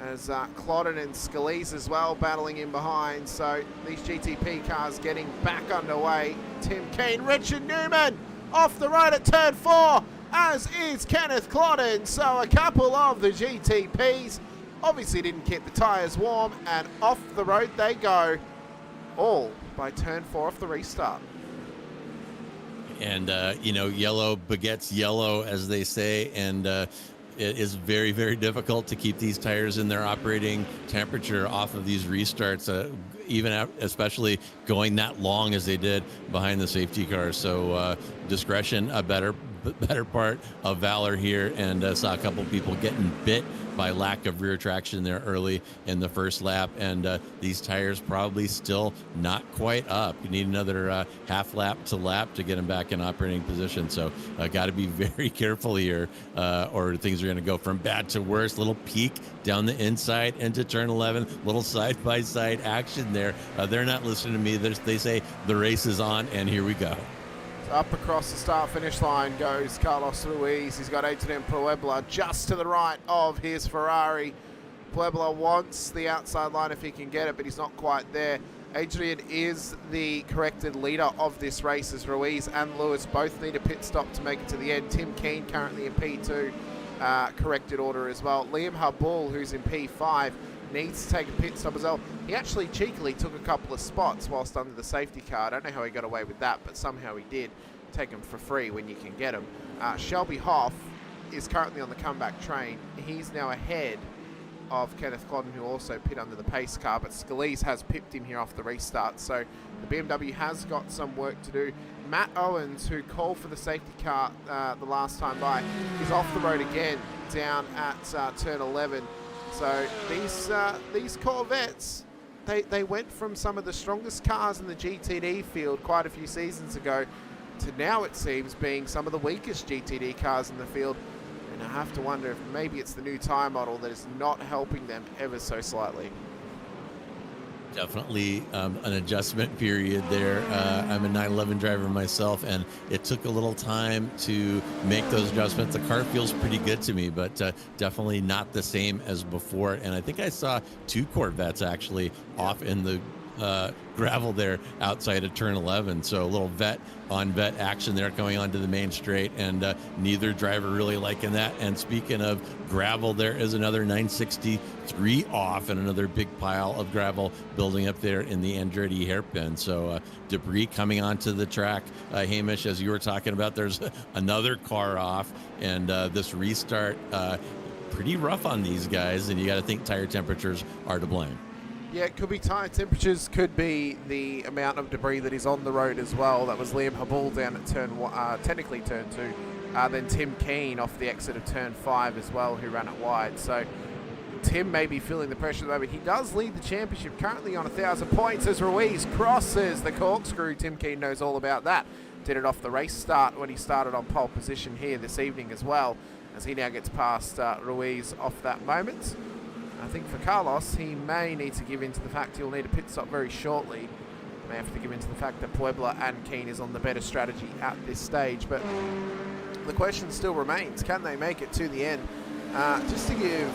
as Clodden and Scalise as well battling in behind. So these GTP cars getting back underway. Tim Keen, Richard Newman off the road at turn 4, as is Kenneth Clodden. So a couple of the GTPs obviously didn't keep the tyres warm, and off the road they go, all by turn 4 off the restart. And, yellow begets yellow, as they say, and it is very, very difficult to keep these tires in their operating temperature off of these restarts, especially going that long as they did behind the safety car. So discretion, a better part of valor here, and saw a couple people getting bit by lack of rear traction there early in the first lap, and these tires probably still not quite up. You need another half lap to get them back in operating position. So got to be very careful here, or things are going to go from bad to worse. Little peek down the inside into turn 11, little side-by-side action there. They're not listening to me. They say the race is on, and here we go. Up across the start-finish line goes Carlos Ruiz. He's got Adrian Puebla just to the right of his Ferrari. Puebla wants the outside line if he can get it, but he's not quite there. Adrian is the corrected leader of this race, as Ruiz and Lewis both need a pit stop to make it to the end. Tim Keen currently in P2, corrected order as well. Liam Habul, who's in P5, needs to take a pit stop as well. He actually cheekily took a couple of spots whilst under the safety car. I don't know how he got away with that, but somehow he did. Take them for free when you can get them. Shelby Hoff is currently on the comeback train. He's now ahead of Kenneth Clodden, who also pit under the pace car, but Scalise has pipped him here off the restart, so the BMW has got some work to do. Matt Owens, who called for the safety car the last time by, is off the road again down at turn 11. So these Corvettes, they went from some of the strongest cars in the GTD field quite a few seasons ago to now, it seems, being some of the weakest GTD cars in the field. And I have to wonder if maybe it's the new tyre model that is not helping them ever so slightly. Definitely an adjustment period there. I'm a 911 driver myself, and it took a little time to make those adjustments. The car feels pretty good to me, but definitely not the same as before. And I think I saw 2 Corvettes actually off in the gravel there outside of turn 11. So a little vet on vet action there going onto the main straight, and neither driver really liking that. And speaking of gravel, there is another 963 off and another big pile of gravel building up there in the Andretti hairpin. So debris coming onto the track. Hamish, as you were talking about, there's another car off, and this restart pretty rough on these guys, and you got to think tire temperatures are to blame. Yeah, it could be tire temperatures, could be the amount of debris that is on the road as well. That was Liam Habul down at technically turn 2. Then Tim Keane off the exit of turn 5 as well, who ran it wide. So Tim may be feeling the pressure at the moment. He does lead the championship currently on 1,000 points as Ruiz crosses the corkscrew. Tim Keane knows all about that. Did it off the race start when he started on pole position here this evening as well, as he now gets past Ruiz off that moment. I think for Carlos, he may need to give in to the fact he'll need a pit stop very shortly. May have to give in to the fact that Puebla and Keane is on the better strategy at this stage. But the question still remains, can they make it to the end? Just to give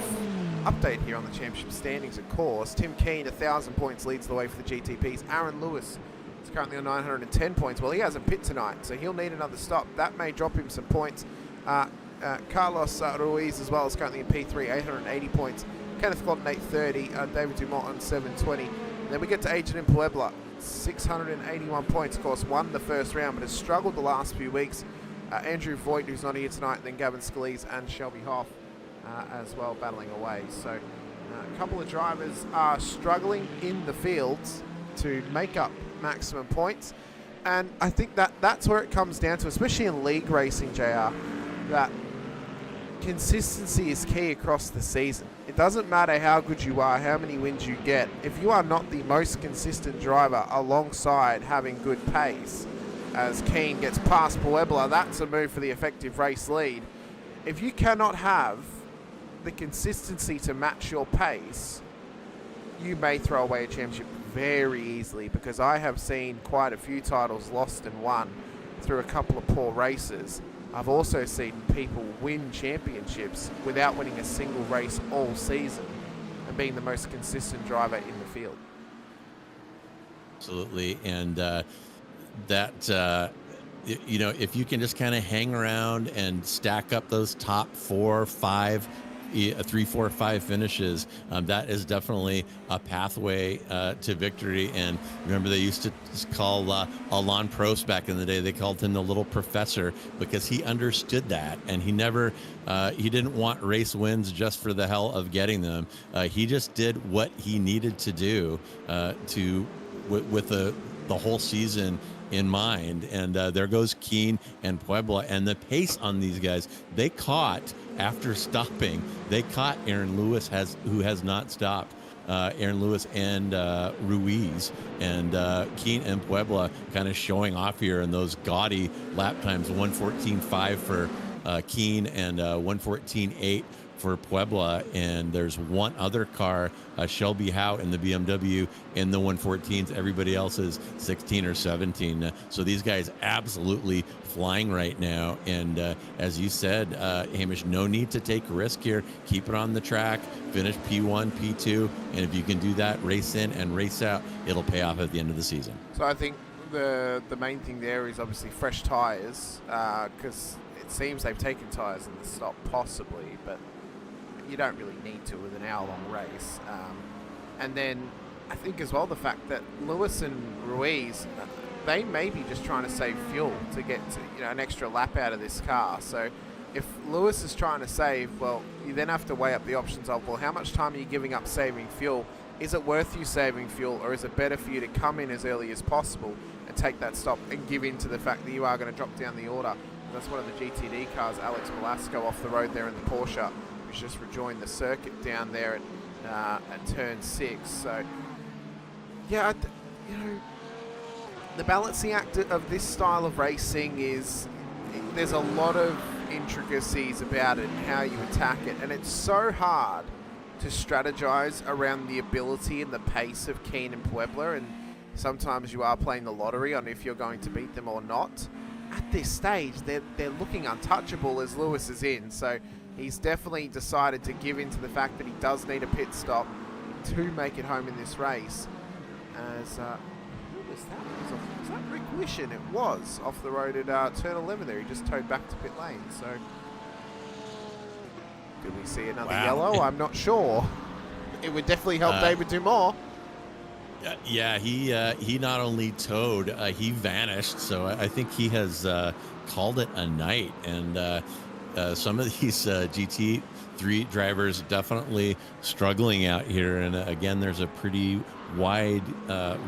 update here on the championship standings, of course, Tim Keane, 1,000 points, leads the way for the GTPs. Aaron Lewis is currently on 910 points. Well, he has a pit tonight, so he'll need another stop. That may drop him some points. Carlos Ruiz as well is currently in P3, 880 points. Kenneth Clodden, 830, David Dumont on 720. Then we get to Agent in Puebla, 681 points, of course, won the first round, but has struggled the last few weeks. Andrew Voigt, who's not here tonight, then Gavin Scalise and Shelby Hoff as well, battling away. So a couple of drivers are struggling in the fields to make up maximum points. And I think that's where it comes down to, especially in league racing, JR, that consistency is key across the season. It doesn't matter how good you are, how many wins you get. If you are not the most consistent driver alongside having good pace, as Keane gets past Puebla, that's a move for the effective race lead. If you cannot have the consistency to match your pace, you may throw away a championship very easily, because I have seen quite a few titles lost and won through a couple of poor races. I've also seen people win championships without winning a single race all season and being the most consistent driver in the field. Absolutely. And if you can just kind of hang around and stack up those top 4, 5, 3, 4, 5 finishes, that is definitely a pathway to victory. And remember, they used to call Alain Prost back in the day, they called him the little professor, because he understood that, and he never he didn't want race wins just for the hell of getting them. He just did what he needed to do with the whole season in mind. And there goes Keane and Puebla, and the pace on these guys, they caught after stopping. They caught Aaron Lewis, who has not stopped. Aaron Lewis and Ruiz, and Keane and Puebla kind of showing off here in those gaudy lap times, 1:14.5 for Keane and 1:14.8 for Puebla. And there's one other car, Shelby Howe in the BMW in the 1:14s. Everybody else is 16 or 17. So these guys absolutely flying right now. And as you said, Hamish, no need to take a risk here. Keep it on the track, finish P1, P2, and if you can do that, race in and race out, it'll pay off at the end of the season. So I think the main thing there is obviously fresh tyres, because it seems they've taken tyres in the stop possibly, but you don't really need to with an hour-long race. And then I think as well the fact that Lewis and Ruiz, they may be just trying to save fuel to get an extra lap out of this car. So if Lewis is trying to save, well, you then have to weigh up the options of, well, how much time are you giving up saving fuel? Is it worth you saving fuel, or is it better for you to come in as early as possible and take that stop and give in to the fact that you are going to drop down the order? That's one of the GTD cars, Alex Velasco, off the road there in the Porsche, He's just rejoined the circuit down there at turn 6. So, yeah, the balancing act of this style of racing is there's a lot of intricacies about it and how you attack it, and it's so hard to strategize around the ability and the pace of Keen and Puebla, and sometimes you are playing the lottery on if you're going to beat them or not. At this stage, they're looking untouchable as Lewis is in, so he's definitely decided to give in to the fact that he does need a pit stop to make it home in this race. As who was that? Was that Rick Wishin? It was off the road at turn 11 there. He just towed back to pit lane. So did we see another yellow? I'm not sure. It would definitely help David do more. Yeah, he not only towed, he vanished. So I think he has called it a night. And some of these GT3 drivers definitely struggling out here. And again, there's a pretty wide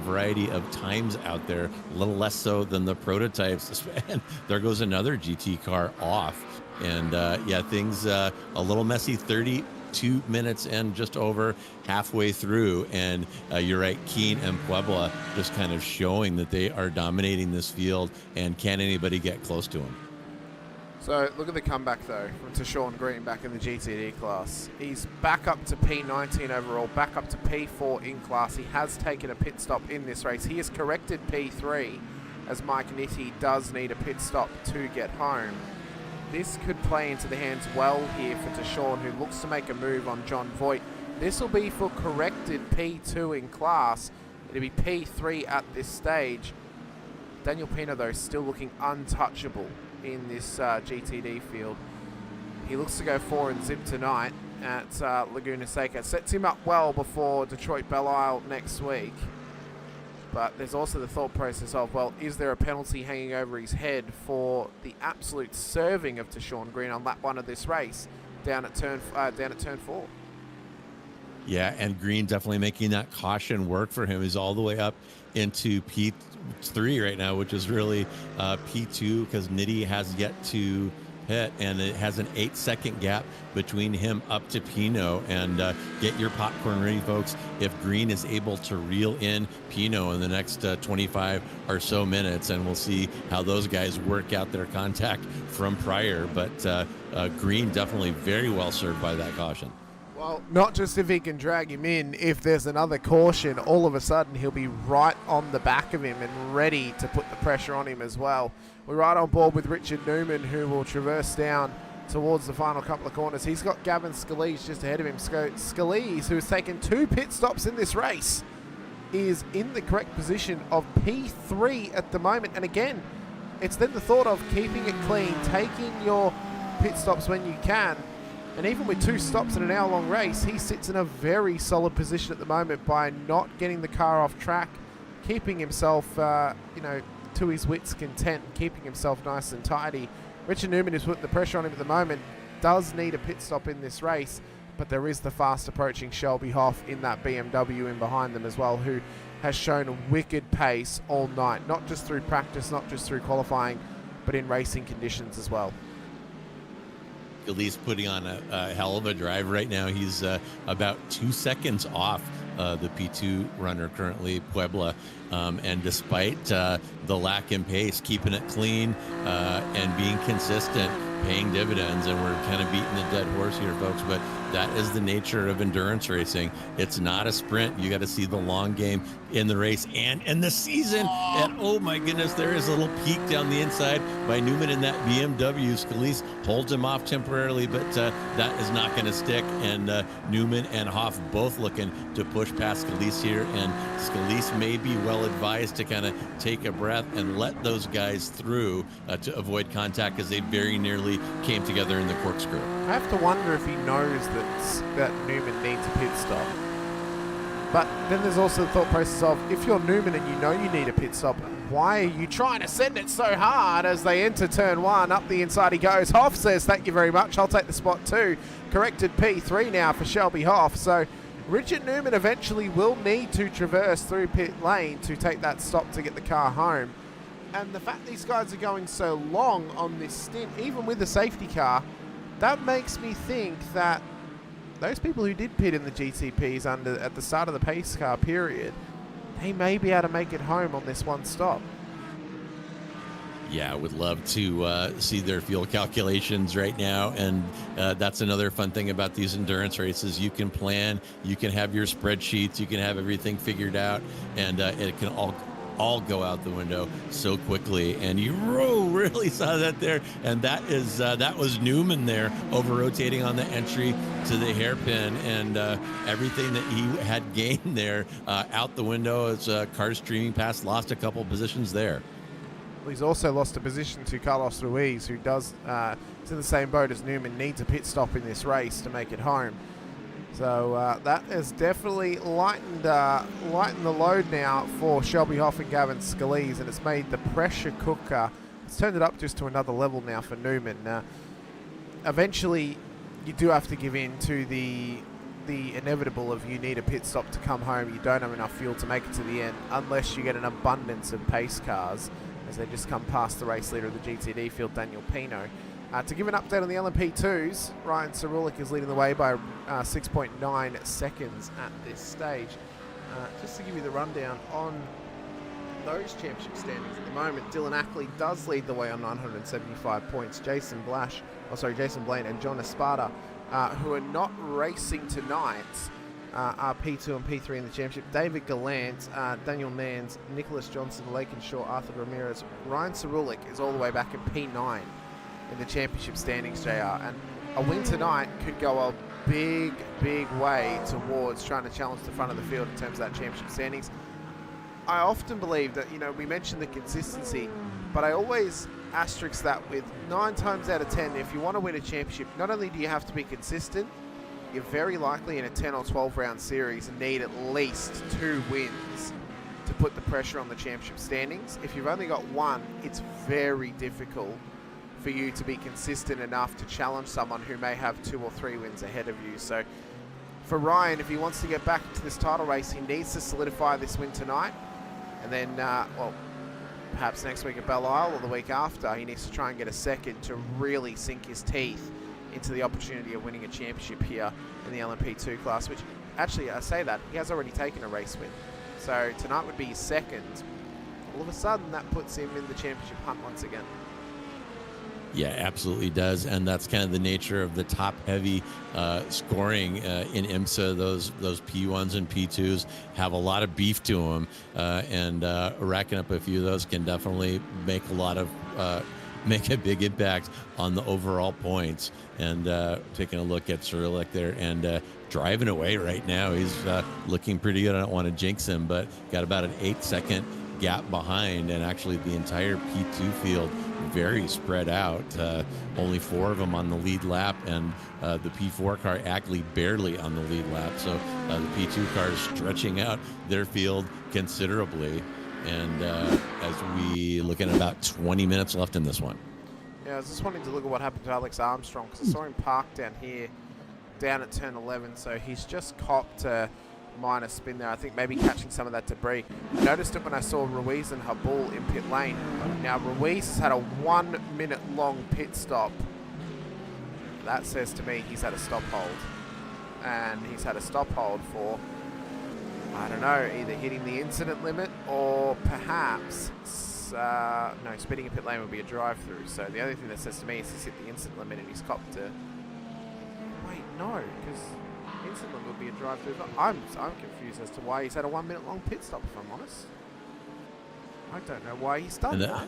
variety of times out there, a little less so than the prototypes. And there goes another GT car off. And yeah, things a little messy. 32 minutes and just over halfway through, and you're right, Keen and Puebla just kind of showing that they are dominating this field, and can anybody get close to them? So look at the comeback though from Tashawn Green back in the GTD class. He's back up to P19 overall, back up to P4 in class. He has taken a pit stop in this race. He has corrected P3 as Mike Nitti does need a pit stop to get home. This could play into the hands well here for Tashawn, who looks to make a move on John Voigt. This will be for corrected P2 in class. It'll be P3 at this stage. Daniel Pino, though, still looking untouchable in this GTD field. He looks to go 4 and zip tonight at Laguna Seca. Sets him up well before Detroit Belle Isle next week. But there's also the thought process of, well, is there a penalty hanging over his head for the absolute serving of Tashawn Green on lap 1 of this race down at turn 4? Yeah, and Green definitely making that caution work for him. He's all the way up into P3 right now, which is really P2 because Nitti has yet to hit, and it has an 8-second gap between him up to Pino. And get your popcorn ready, folks. If Green is able to reel in Pino in the next 25 or so minutes, and we'll see how those guys work out their contact from prior. But Green definitely very well served by that caution. Well, not just if he can drag him in, if there's another caution, all of a sudden he'll be right on the back of him and ready to put the pressure on him as well. We're right on board with Richard Newman, who will traverse down towards the final couple of corners. He's got Gavin Scalise just ahead of him. Scalise, who has taken 2 pit stops in this race, is in the correct position of P3 at the moment. And again, it's then the thought of keeping it clean, taking your pit stops when you can. And even with 2 stops in an hour-long race, he sits in a very solid position at the moment by not getting the car off track, keeping himself, to his wits' content, keeping himself nice and tidy. Richard Newman is putting the pressure on him at the moment, does need a pit stop in this race, but there is the fast-approaching Shelby Hoff in that BMW in behind them as well, who has shown a wicked pace all night, not just through practice, not just through qualifying, but in racing conditions as well. He's putting on a hell of a drive right now. He's about 2 seconds off the P2 runner currently, Puebla. And despite the lack in pace, keeping it clean and being consistent, paying dividends. And we're kind of beating the dead horse here, folks, but that is the nature of endurance racing. It's not a sprint. You got to see the long game in the race and in the season. And oh my goodness, there is a little peek down the inside by Newman in that BMW. Scalise holds him off temporarily, but that is not going to stick. And Newman and Hoff both looking to push past Scalise here. And Scalise may be well advised to kind of take a breath and let those guys through to avoid contact, because they very nearly came together in the corkscrew. I have to wonder if he knows that Newman needs a pit stop. But then there's also the thought process of, if you're Newman and you know you need a pit stop, why are you trying to send it so hard as they enter turn 1? Up the inside he goes. Hoff says, thank you very much, I'll take the spot too. Corrected P3 now for Shelby Hoff. So Richard Newman eventually will need to traverse through pit lane to take that stop to get the car home. And the fact these guys are going so long on this stint, even with the safety car, that makes me think that those people who did pit in the GTPs at the start of the pace car period, they may be able to make it home on this one stop. Yeah, I would love to see their fuel calculations right now. And that's another fun thing about these endurance races. You can plan, you can have your spreadsheets, you can have everything figured out, and it can all go out the window so quickly. And you really saw that there. And that was Newman there over rotating on the entry to the hairpin, and everything that he had gained there out the window as cars streaming past, lost a couple positions there. He's also lost a position to Carlos Ruiz, who is in the same boat as Newman, needs a pit stop in this race to make it home. So that has definitely lightened the load now for Shelby Hoff and Gavin Scalise, and it's made the pressure cooker. It's turned it up just to another level now for Newman. Eventually, you do have to give in to the inevitable of you need a pit stop to come home. You don't have enough fuel to make it to the end unless you get an abundance of pace cars, as they just come past the race leader of the GTD field, Daniel Pino. To give an update on the LMP2s, Ryan Cerulic is leading the way by 6.9 seconds at this stage. Just to give you the rundown on those championship standings at the moment, Dylan Ackley does lead the way on 975 points. Jason Blaine and John Espada, who are not racing tonight, are P2 and P3 in the championship. David Gallant, Daniel Nans, Nicholas Johnson, Lakin Shaw, Arthur Ramirez. Ryan Cerulic is all the way back in P9 in the championship standings, JR. And a win tonight could go a big way towards trying to challenge the front of the field in terms of that championship standings. I often believe that, we mentioned the consistency, but I always asterisk that with 9 times out of 10, if you want to win a championship, not only do you have to be consistent, you're very likely in a 10 or 12 round series need at least 2 wins to put the pressure on the championship standings. If you've only got 1, it's very difficult for you to be consistent enough to challenge someone who may have 2 or 3 wins ahead of you. So for Ryan, if he wants to get back into this title race, he needs to solidify this win tonight, and then perhaps next week at Belle Isle or the week after, he needs to try and get a second to really sink his teeth into the opportunity of winning a championship here in the LMP2 class, which actually, I say that, he has already taken a race win. So tonight would be his second. All of a sudden, that puts him in the championship hunt once again. Yeah, absolutely does. And that's kind of the nature of the top-heavy scoring in IMSA. Those P1s and P2s have a lot of beef to them, and racking up a few of those can definitely make a big impact on the overall points. And taking a look at Cerulic there and driving away right now. He's looking pretty good. I don't want to jinx him, but got about an 8-second gap behind, and actually the entire P2 field very spread out. Only 4 of them on the lead lap, and the P4 car actually barely on the lead lap. So the P2 cars stretching out their field considerably. And as we look at about 20 minutes left in this one. Yeah, I was just wanting to look at what happened to Alex Armstrong, because I saw him parked down here, down at turn 11. So he's just copped a minor spin there. I think maybe catching some of that debris. I noticed it when I saw Ruiz and Habul in pit lane. Now Ruiz has had a 1-minute long pit stop. That says to me he's had a stop hold. And he's had a stop hold for, I don't know, either hitting the incident limit or perhaps, no, speeding in pit lane would be a drive-through. So the only thing that says to me is he's hit the incident limit and he's copped a, wait, no, because incident limit would be a drive-through. I'm confused as to why he's had a 1-minute long pit stop, if I'm honest. I don't know why he's done that.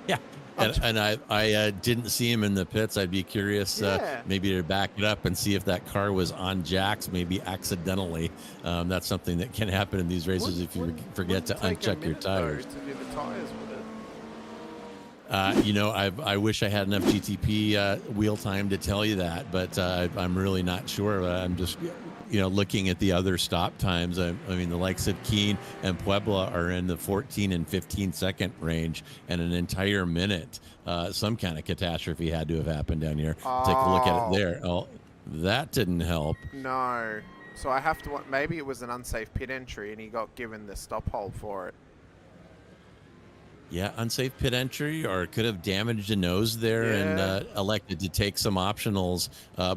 Yeah. And I didn't see him in the pits. I'd be curious maybe to back it up and see if that car was on jacks, maybe accidentally. That's something that can happen in these races if you forget to uncheck your tires. To do the tires with it. I wish I had enough GTP wheel time to tell you that, but I'm really not sure. I'm just looking at the other stop times. I mean, the likes of Keene and Puebla are in the 14 and 15 second range, and an entire minute. Some kind of catastrophe had to have happened down here. Oh. Take a look at it there. Oh, that didn't help. No. So I have to, maybe it was an unsafe pit entry and he got given the stop hold for it. Yeah, unsafe pit entry, or could have damaged a nose there, and Yeah. elected to take some optionals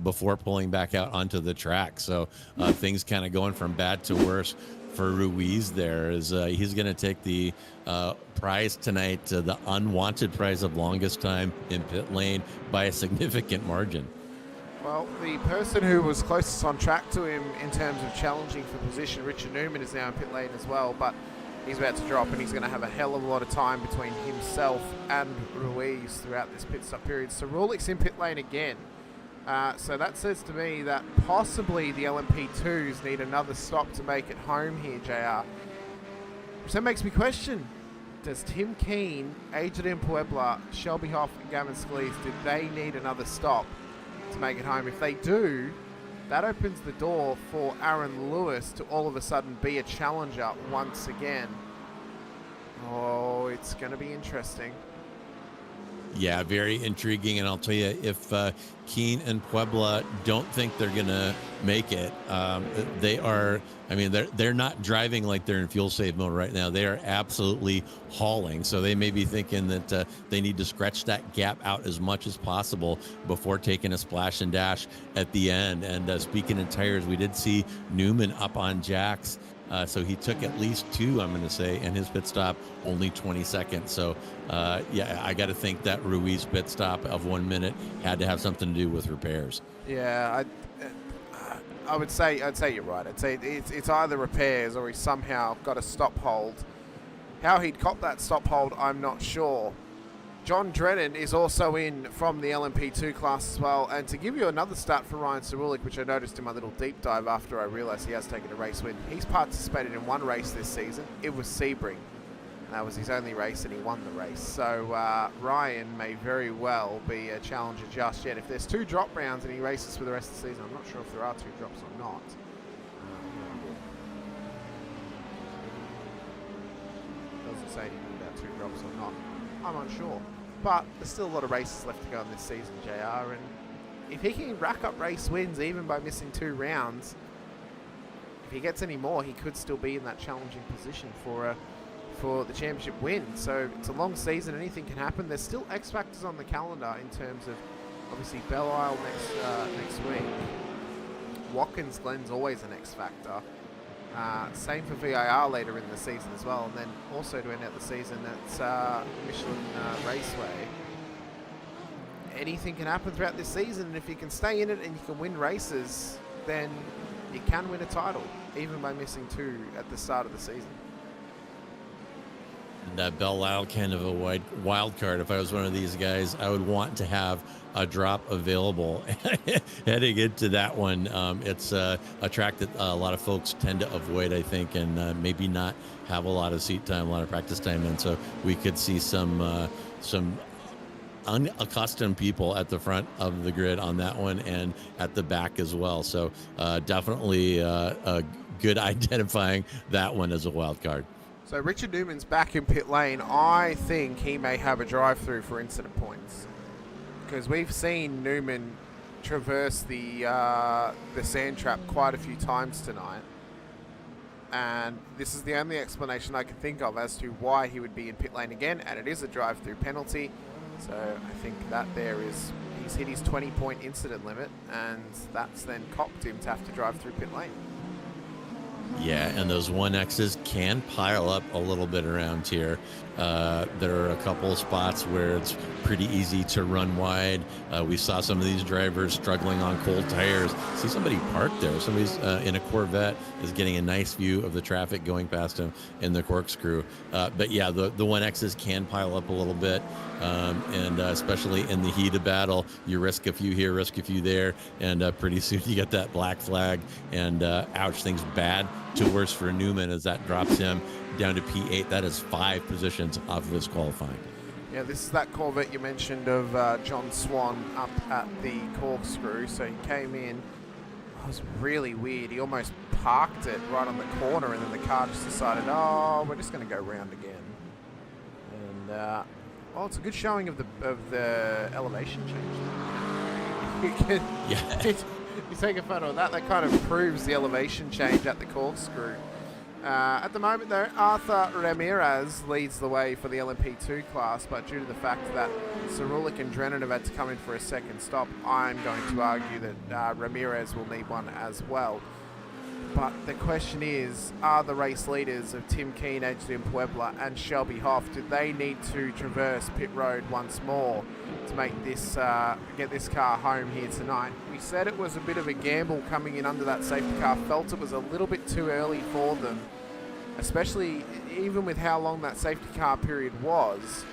before pulling back out onto the track. So things kind of going from bad to worse for Ruiz there. Is he's going to take the prize tonight, the unwanted prize of longest time in pit lane by a significant margin. Well, the person who was closest on track to him in terms of challenging for position, Richard Newman, is now in pit lane as well, but he's about to drop, and he's going to have a hell of a lot of time between himself and Ruiz throughout this pit stop period. So Rulick's in pit lane again. So that says to me that possibly the LMP2s need another stop to make it home here, JR. So that makes me question, does Tim Keane, Adrian Puebla, Shelby Hoff, and Gavin Scalise, do they need another stop to make it home? If they do, that opens the door for Aaron Lewis to all of a sudden be a challenger once again. Oh, it's going to be interesting. Yeah, very intriguing. And I'll tell you, if Keene and Puebla don't think they're going to make it, they are, I mean, they're not driving like they're in fuel save mode right now. They are absolutely hauling. So they may be thinking that they need to stretch that gap out as much as possible before taking a splash and dash at the end. And speaking of tires, we did see Newman up on jacks. So he took at least 2, I'm going to say, and his pit stop only 20 seconds. So, yeah, I got to think that Ruiz pit stop of 1 minute had to have something to do with repairs. Yeah, I'd say you're right. I'd say it's either repairs or he somehow got a stop hold. How he'd cop that stop hold, I'm not sure. John Drennan is also in from the LMP2 class as well. And to give you another stat for Ryan Cerulic, which I noticed in my little deep dive after I realised he has taken a race win, he's participated in one race this season. It was Sebring. That was his only race, and he won the race. So Ryan may very well be a challenger just yet. If there's 2 drop rounds and he races for the rest of the season, I'm not sure if there are 2 drops or not. Doesn't say anything about 2 drops or not. I'm unsure. But there's still a lot of races left to go in this season, JR. And if he can rack up race wins even by missing 2 rounds, if he gets any more, he could still be in that challenging position for the championship win. So it's a long season. Anything can happen. There's still X factors on the calendar in terms of obviously Belle Isle next week. Watkins Glen's always an X factor. Same for VIR later in the season as well, and then also to end out the season at Michelin Raceway. Anything can happen throughout this season, and if you can stay in it and you can win races, then you can win a title, even by missing 2 at the start of the season. And Belle Isle, kind of a wild card. If I was one of these guys, I would want to have a drop available heading into that one. It's a track that a lot of folks tend to avoid, I think, and maybe not have a lot of seat time, a lot of practice time. And so we could see some unaccustomed people at the front of the grid on that one and at the back as well. So definitely a good identifying that one as a wild card. So Richard Newman's back in pit lane. I think he may have a drive-through for incident points, because we've seen Newman traverse the sand trap quite a few times tonight, and this is the only explanation I can think of as to why he would be in pit lane again, and it is a drive-through penalty. So I think that he's hit his 20-point incident limit, and that's then copped him to have to drive through pit lane. Yeah, and those 1Xs can pile up a little bit around here. There are a couple of spots where it's pretty easy to run wide. We saw some of these drivers struggling on cold tires. See somebody parked there. Somebody's in a Corvette is getting a nice view of the traffic going past him in the Corkscrew. But yeah, the 1Xs can pile up a little bit. And especially in the heat of battle, you risk a few here, risk a few there, and pretty soon you get that black flag, and ouch, things bad to worse for Newman as that drops him down to P8. That is 5 positions off of his qualifying. Yeah, this is that Corvette you mentioned of John Swan up at the Corkscrew. So he came in. It was really weird. He almost parked it right on the corner, and then the car just decided, oh, we're just going to go round again. And well, it's a good showing of the elevation change. Yeah. You take a photo of that. That kind of proves the elevation change at the Corkscrew. At the moment, though, Arthur Ramirez leads the way for the LMP2 class, but due to the fact that Cerulean and Drennan have had to come in for a second stop, I'm going to argue that Ramirez will need one as well. But the question is, are the race leaders of Tim Keen, Adrian Puebla, and Shelby Hoff, do they need to traverse pit road once more to make this get this car home here tonight? We said it was a bit of a gamble coming in under that safety car. Felt it was a little bit too early for them, especially even with how long that safety car period was.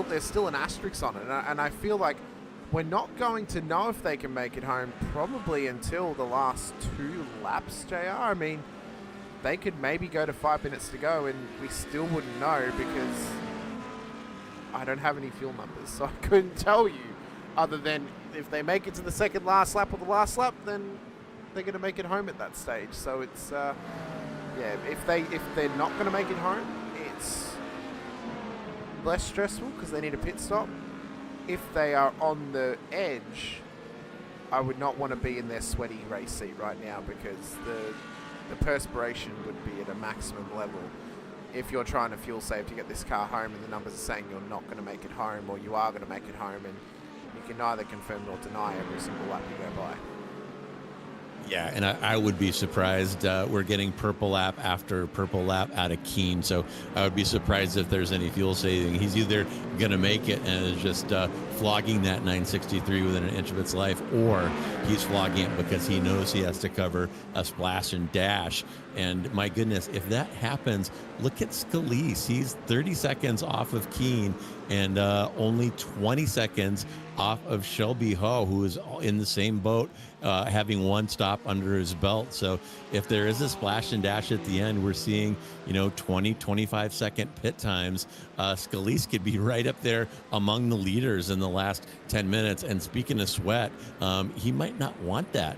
There's still an asterisk on it, and I feel like we're not going to know if they can make it home probably until the last 2 laps, JR. I mean, they could maybe go to 5 minutes to go and we still wouldn't know because I don't have any fuel numbers. So I couldn't tell you other than if they make it to the second last lap or the last lap, then they're going to make it home at that stage. So it's, yeah, if they're not going to make it home, it's less stressful because they need a pit stop. If they are on the edge, I would not want to be in their sweaty race seat right now because the perspiration would be at a maximum level if you're trying to fuel save to get this car home and the numbers are saying you're not going to make it home or you are going to make it home, and you can neither confirm nor deny every single lap you go by. Yeah, and I would be surprised. We're getting purple lap after purple lap out of Keen, so I would be surprised if there's any fuel saving. He's either going to make it and is just flogging that 963 within an inch of its life, or he's flogging it because he knows he has to cover a splash and dash. And my goodness, if that happens, look at Scalise. He's 30 seconds off of Keen and only 20 seconds off of Shelby Ho, who is in the same boat, having 1 stop under his belt. So if there is a splash and dash at the end, we're seeing, 20, 25 second pit times. Scalise could be right up there among the leaders in the last 10 minutes. And speaking of sweat, he might not want that.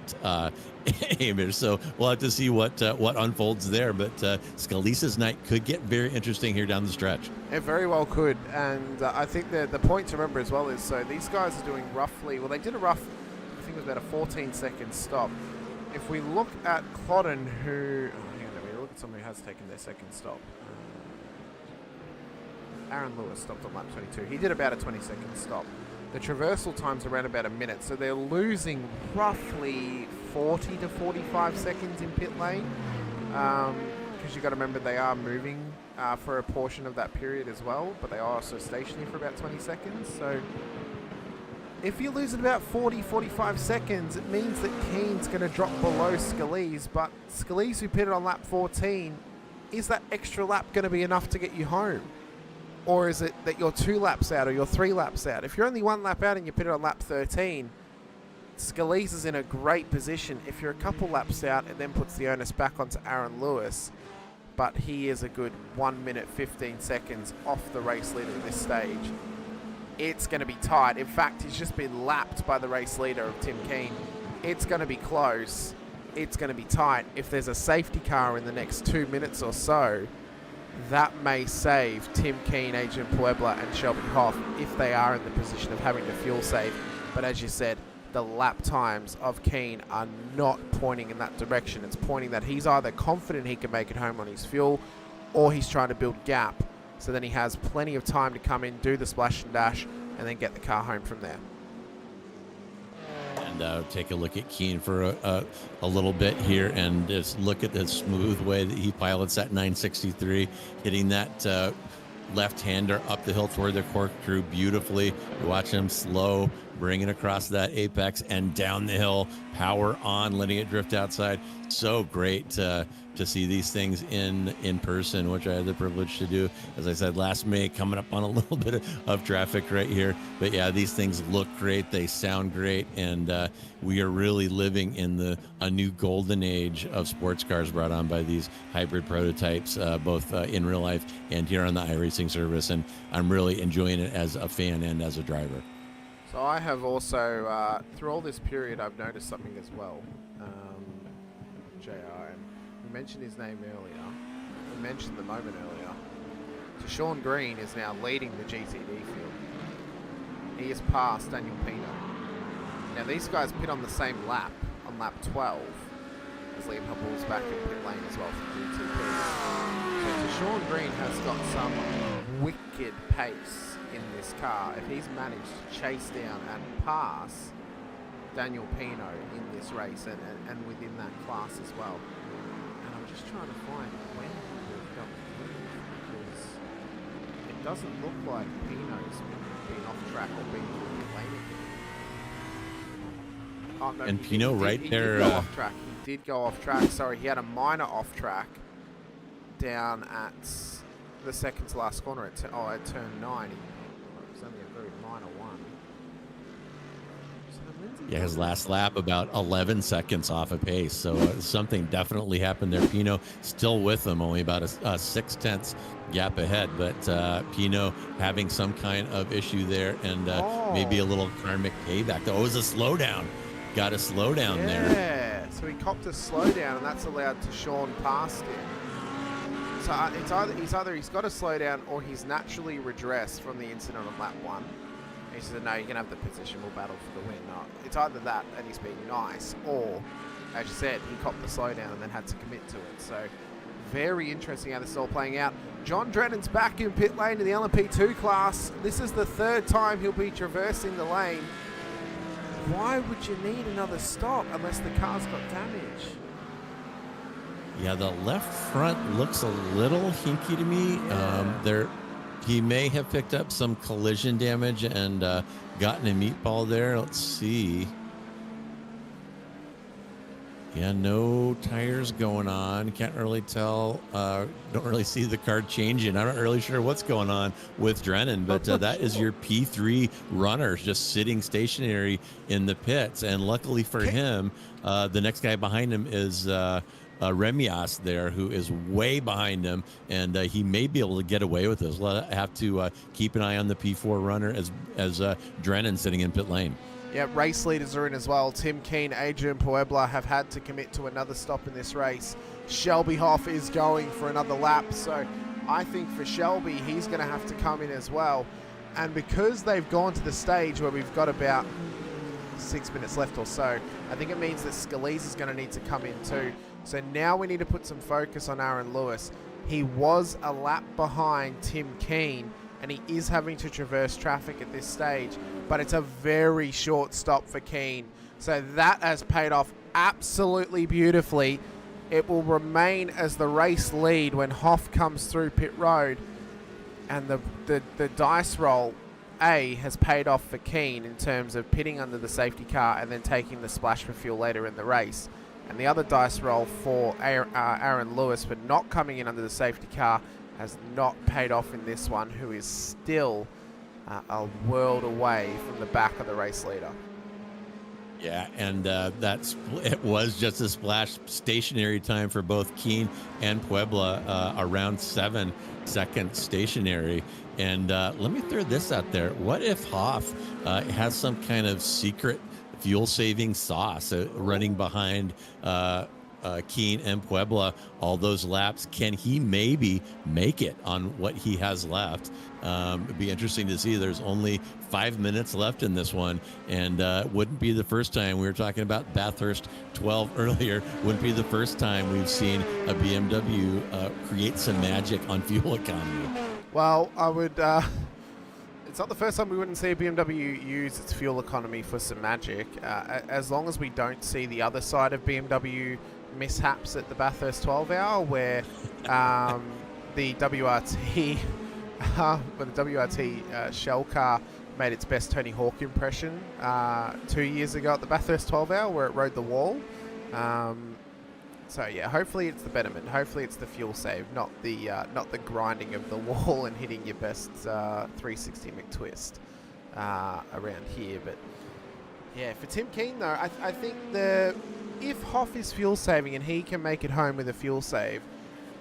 So we'll have to see what unfolds there. But Scalise's night could get very interesting here down the stretch. It very well could. And I think the point to remember as well is, so these guys are doing roughly, well, they did a rough, I think it was about a 14-second stop. If we look at Clodden, who, we look at someone who has taken their second stop. Aaron Lewis stopped on lap 22. He did about a 20-second stop. The traversal time's around about a minute, so they're losing roughly 40 to 45 seconds in pit lane. Because you've got to remember they are moving for a portion of that period as well, but they are also stationary for about 20 seconds. So if you're losing about 40, 45 seconds, it means that Keen's going to drop below Scalise, but Scalise, who pitted on lap 14, is that extra lap going to be enough to get you home? Or is it that you're 2 laps out or you're 3 laps out? If you're only 1 lap out and you pitted on lap 13, Scalise is in a great position. If you're a couple laps out, it then puts the onus back onto Aaron Lewis, but he is a good 1 minute 15 seconds off the race leader at this stage. It's going to be tight. In fact, he's just been lapped by the race leader of Tim Keen. It's going to be close. It's going to be tight. If there's a safety car in the next 2 minutes or so, that may save Tim Keen, Adrian Puebla, and Shelby Hoff if they are in the position of having to fuel save. But as you said, the lap times of Keen are not pointing in that direction. It's pointing that he's either confident he can make it home on his fuel, or he's trying to build gap, so then he has plenty of time to come in, do the splash and dash, and then get the car home from there. And take a look at Keen for a little bit here and just look at the smooth way that he pilots that 963, hitting that left-hander up the hill toward the Corkscrew beautifully. You watch him slow, bring it across that apex and down the hill, power on, letting it drift outside. So great to see these things in person, which I had the privilege to do, as I said, last May, coming up on a little bit of traffic right here. But yeah, these things look great, they sound great, and we are really living in a new golden age of sports cars brought on by these hybrid prototypes, both in real life and here on the iRacing service, and I'm really enjoying it as a fan and as a driver. So I have also, through all this period, I've noticed something as well, JR. We mentioned his name earlier. We mentioned the moment earlier. Sean Green is now leading the GTD field. He has passed Daniel Pino. Now these guys pit on the same lap, on lap 12. as Liam Hubble's back in pit lane as well from GTP. So Sean Green has got some wicked pace in this car. If he's managed to chase down and pass Daniel Pino in this race and within that class as well. And I'm just trying to find when we've got because it doesn't look like Pino's been off track or been in pit lane. Oh, no, and Pino right there. He did go off track. He did go off track. Sorry, he had a minor off track down at the second to last corner at turn 9. It was only a very minor one. Yeah, his last lap about 11 seconds off of pace. So something definitely happened there. Pino still with him, only about a 6/10 gap ahead. But Pino having some kind of issue there and maybe a little karmic payback. Oh, it was a slowdown. Got a slowdown there. Yeah, so he copped a slowdown, and that's allowed to Sean past him. So it's either he's got a slowdown or he's naturally redressed from the incident on lap 1. He said, no, you can have the positional battle for the win. No, it's either that and he's being nice, or, as you said, he copped the slowdown and then had to commit to it. So very interesting how this is all playing out. John Drennan's back in pit lane in the LMP2 class. This is the 3rd time he'll be traversing the lane. Why would you need another stop unless the car's got damage? Yeah, the left front looks a little hinky to me. He may have picked up some collision damage and gotten a meatball there. Let's see. Yeah, no tires going on. Can't really tell. Don't really see the car changing. I'm not really sure what's going on with Drennan, but that is your P3 runner just sitting stationary in the pits. And luckily for him, the next guy behind him is Remias there, who is way behind him, and he may be able to get away with this. We'll have to keep an eye on the P4 runner as Drennan sitting in pit lane. Yeah, race leaders are in as well. Tim Keen, Adrian Puebla have had to commit to another stop in this race. Shelby Hoff is going for another lap, so I think for Shelby, he's going to have to come in as well. And because they've gone to the stage where we've got about 6 minutes left or so, I think it means that Scalise is going to need to come in too. So now we need to put some focus on Aaron Lewis. He was a lap behind Tim Keen, and he is having to traverse traffic at this stage, but it's a very short stop for Keen. So that has paid off absolutely beautifully. It will remain as the race lead when Hoff comes through pit road, and the dice roll has paid off for Keen in terms of pitting under the safety car and then taking the splash for fuel later in the race. And the other dice roll for Aaron Lewis for not coming in under the safety car has not paid off in this one, who is still a world away from the back of the race leader. Yeah, and it was just a splash stationary time for both Keen and Puebla, around 7 seconds stationary. And let me throw this out there. What if Hoff has some kind of secret fuel-saving sauce running behind Keen and Puebla all those laps? Can he maybe make it on what he has left? It'd be interesting to see. There's only 5 minutes left in this one, and wouldn't be the first time. We were talking about Bathurst 12 earlier. Wouldn't be the first time we've seen a BMW create some magic on fuel economy. Well, I would it's not the first time we wouldn't see a BMW use its fuel economy for some magic, as long as we don't see the other side of BMW mishaps at the Bathurst 12 hour, where the WRT shell car made its best Tony Hawk impression 2 years ago at the Bathurst 12 hour, where it rode the wall. So yeah, hopefully it's the betterment. Hopefully it's the fuel save, not the grinding of the wall and hitting your best 360 McTwist around here. But yeah, for Tim Keen though, I think if Hoff is fuel saving and he can make it home with a fuel save,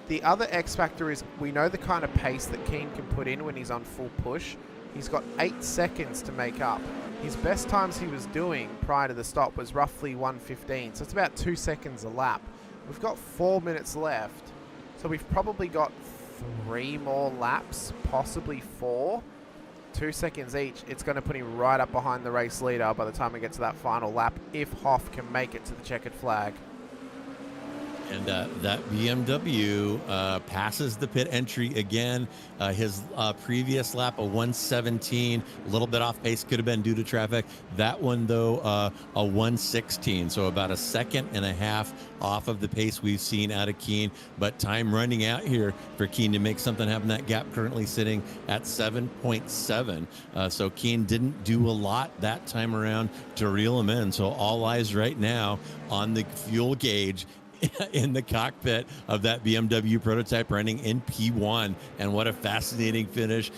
the other X factor is we know the kind of pace that Keen can put in when he's on full push. He's got 8 seconds to make up. His best times he was doing prior to the stop was roughly 1:15, so it's about 2 seconds a lap. We've got 4 minutes left, so we've probably got 3 more laps, possibly 4. 2 seconds each. It's going to put him right up behind the race leader by the time we get to that final lap, if Hoff can make it to the checkered flag. And that BMW passes the pit entry again. His previous lap, a 117, a little bit off pace, could have been due to traffic. That one, though, a 116, so about a second and a half off of the pace we've seen out of Keane. But time running out here for Keane to make something happen. That gap currently sitting at 7.7. So Keane didn't do a lot that time around to reel him in. So all eyes right now on the fuel gauge in the cockpit of that BMW prototype running in P1. And what a fascinating finish,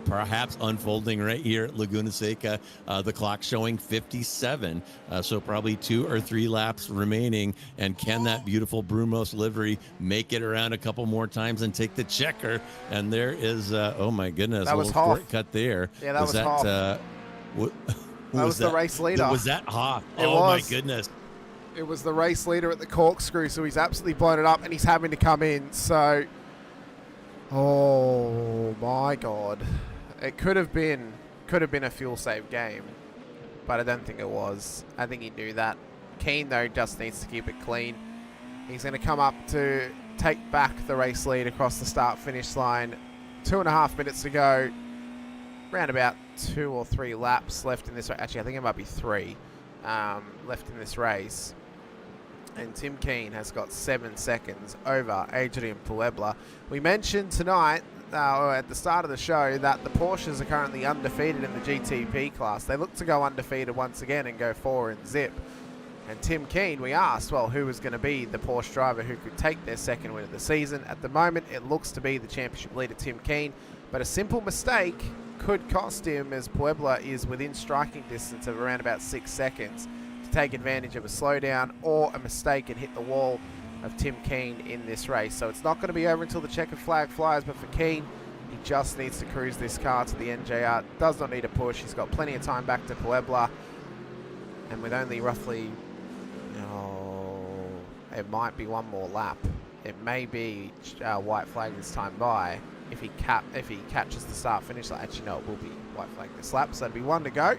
perhaps unfolding right here at Laguna Seca. The clock showing 57, so probably 2 or 3 laps remaining. And can that beautiful Brumos livery make it around a couple more times and take the checker? And there is, oh my goodness, that a was little Hoff. shortcut there. Yeah, that was Hoff. That was the race leader. Was that Hoff? It Oh was. my goodness. It was the race leader at the Corkscrew, so he's absolutely blown it up, and he's having to come in. So, oh my God, it could have been a fuel save game, but I don't think it was. I think he knew that. Keane though just needs to keep it clean. He's going to come up to take back the race lead across the start-finish line. 2.5 minutes to go. Around about 2 or 3 laps left in this. Actually, I think it might be 3 left in this race. And Tim Keane has got 7 seconds over Adrian Puebla. We mentioned tonight, or at the start of the show, that the Porsches are currently undefeated in the GTP class. They look to go undefeated once again and go 4 and zip. And Tim Keane, we asked, well, who was going to be the Porsche driver who could take their second win of the season. At the moment, it looks to be the championship leader, Tim Keane. But a simple mistake could cost him, as Puebla is within striking distance of around about 6 seconds. Take advantage of a slowdown or a mistake and hit the wall of Tim Keane in this race. So it's not going to be over until the checkered flag flies, but for Keane, he just needs to cruise this car to the NJR. Does not need a push. He's got plenty of time back to Puebla, and with only roughly, it might be 1 more lap. It may be white flag this time by if he catches the start finish. Actually, no, it will be white flag this lap. So it'll be 1 to go.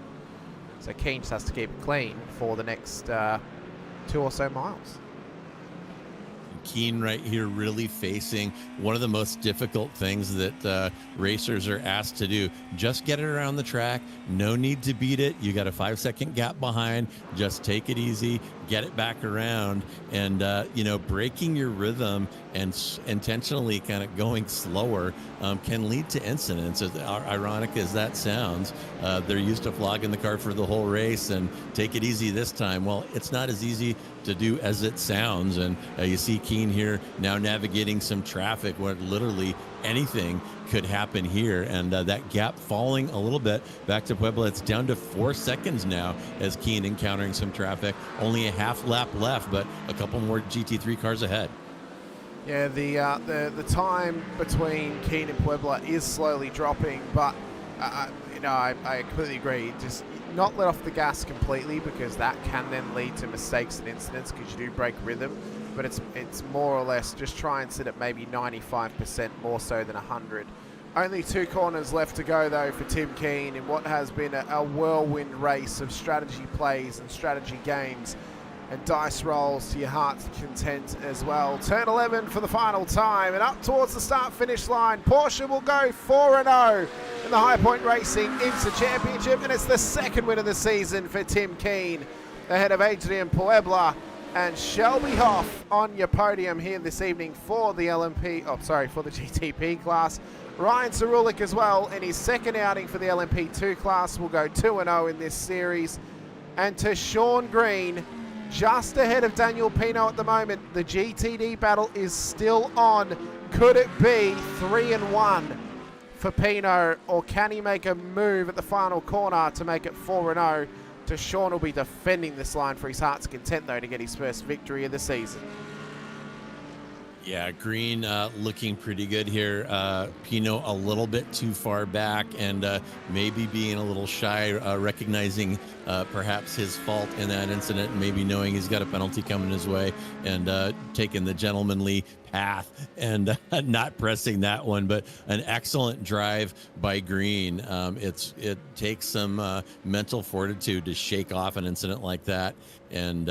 So Keane just has to keep it clean for the next 2 or so miles. Keane right here really facing one of the most difficult things that racers are asked to do. Just get it around the track. No need to beat it. You got a 5-second gap behind. Just take it easy. Get it back around. And, breaking your rhythm and intentionally kind of going slower can lead to incidents. As ironic as that sounds, they're used to flogging the car for the whole race and take it easy this time. Well, it's not as easy to do as it sounds. And you see Keane here now navigating some traffic where literally anything could happen here. And that gap falling a little bit back to Puebla. It's down to 4 seconds now as Keane encountering some traffic. Only a half lap left, but a couple more GT3 cars ahead. Yeah, the time between Keane and Puebla is slowly dropping, but I completely agree. Just not let off the gas completely, because that can then lead to mistakes and incidents because you do break rhythm. But it's more or less just try and sit at maybe 95% more so than 100. Only 2 corners left to go though for Tim Keane in what has been a whirlwind race of strategy plays and strategy games and dice rolls to your heart's content as well. Turn 11 for the final time, and up towards the start-finish line. Porsche will go 4-0 in the High Point Racing IMSA Championship, and it's the 2nd win of the season for Tim Keane, ahead of Adrian Puebla and Shelby Hoff on your podium here this evening for the for the GTP class. Ryan Cerulik as well in his 2nd outing for the LMP2 class will go 2-0 in this series. And to Sean Green, just ahead of Daniel Pino at the moment. The GTD battle is still on. Could it be 3-1 for Pino, or can he make a move at the final corner to make it 4-0? To Sean will be defending this line for his heart's content though to get his first victory of the season. Yeah, Green looking pretty good here. Pino a little bit too far back and maybe being a little shy, recognizing perhaps his fault in that incident, and maybe knowing he's got a penalty coming his way. And taking the gentlemanly path and not pressing that one, but an excellent drive by Green. It takes some mental fortitude to shake off an incident like that and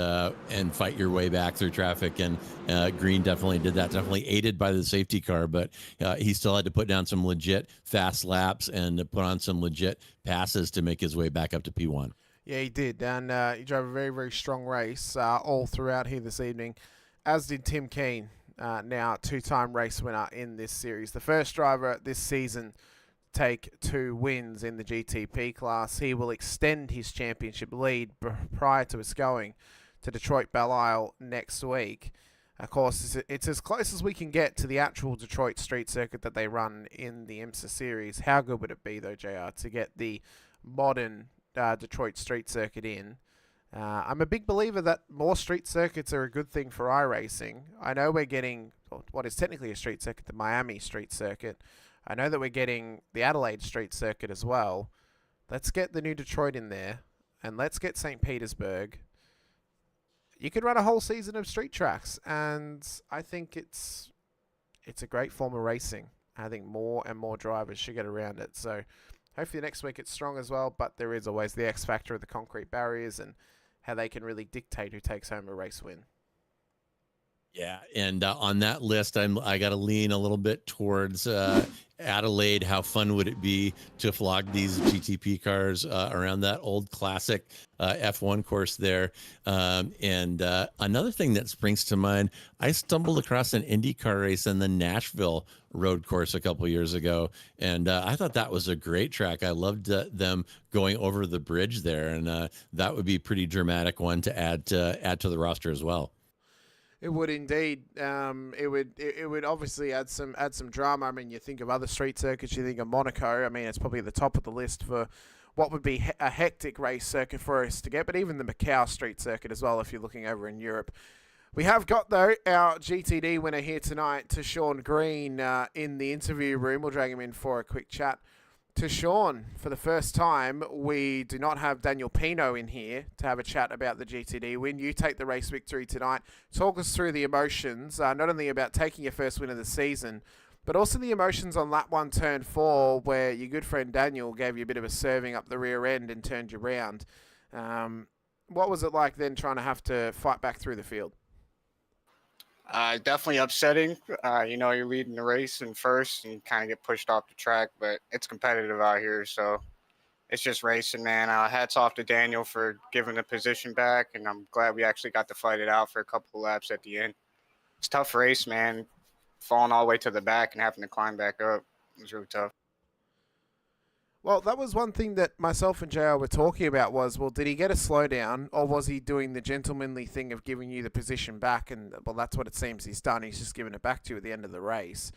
fight your way back through traffic. And Green definitely did that, definitely aided by the safety car, but he still had to put down some legit fast laps and put on some legit passes to make his way back up to P1. Yeah, he did, and he drove a very, very strong race all throughout here this evening, as did Tim Keane, now two-time race winner in this series. The first driver this season take 2 wins in the GTP class. He will extend his championship lead prior to us going to Detroit Belle Isle next week. Of course, it's as close as we can get to the actual Detroit street circuit that they run in the IMSA series. How good would it be, though, JR, to get the modern Detroit street circuit in? I'm a big believer that more street circuits are a good thing for iRacing. I know we're getting what is technically a street circuit, the Miami street circuit. I know that we're getting the Adelaide street circuit as well. Let's get the new Detroit in there, and let's get St. Petersburg. You could run a whole season of street tracks, and I think it's a great form of racing. I think more and more drivers should get around it. So hopefully next week it's strong as well, but there is always the X factor of the concrete barriers and how they can really dictate who takes home a race win. Yeah, and on that list, I got to lean a little bit towards Adelaide. How fun would it be to flog these GTP cars around that old classic F1 course there? And another thing that springs to mind, I stumbled across an IndyCar race in the Nashville road course a couple years ago, and I thought that was a great track. I loved them going over the bridge there, and that would be a pretty dramatic one to add to the roster as well. It would indeed. It would obviously add some drama. I mean, you think of other street circuits. You think of Monaco. I mean, it's probably at the top of the list for what would be a hectic race circuit for us to get. But even the Macau street circuit as well, if you're looking over in Europe. We have got, though, our GTD winner here tonight, to Sean Green, in the interview room. We'll drag him in for a quick chat. To Sean, for the first time, we do not have Daniel Pino in here to have a chat about the GTD win. You take the race victory tonight. Talk us through the emotions, not only about taking your first win of the season, but also the emotions on lap 1, turn 4, where your good friend Daniel gave you a bit of a serving up the rear end and turned you round. What was it like then trying to have to fight back through the field? Definitely upsetting. You're leading the race in first and you kind of get pushed off the track, but it's competitive out here, so it's just racing, man. Hats off to Daniel for giving the position back, and I'm glad we actually got to fight it out for a couple of laps at the end. It's a tough race, man. Falling all the way to the back and having to climb back up. It was really tough. Well, that was one thing that myself and JR were talking about was, well, did he get a slowdown, or was he doing the gentlemanly thing of giving you the position back? And, well, that's what it seems he's done. He's just given it back to you at the end of the race.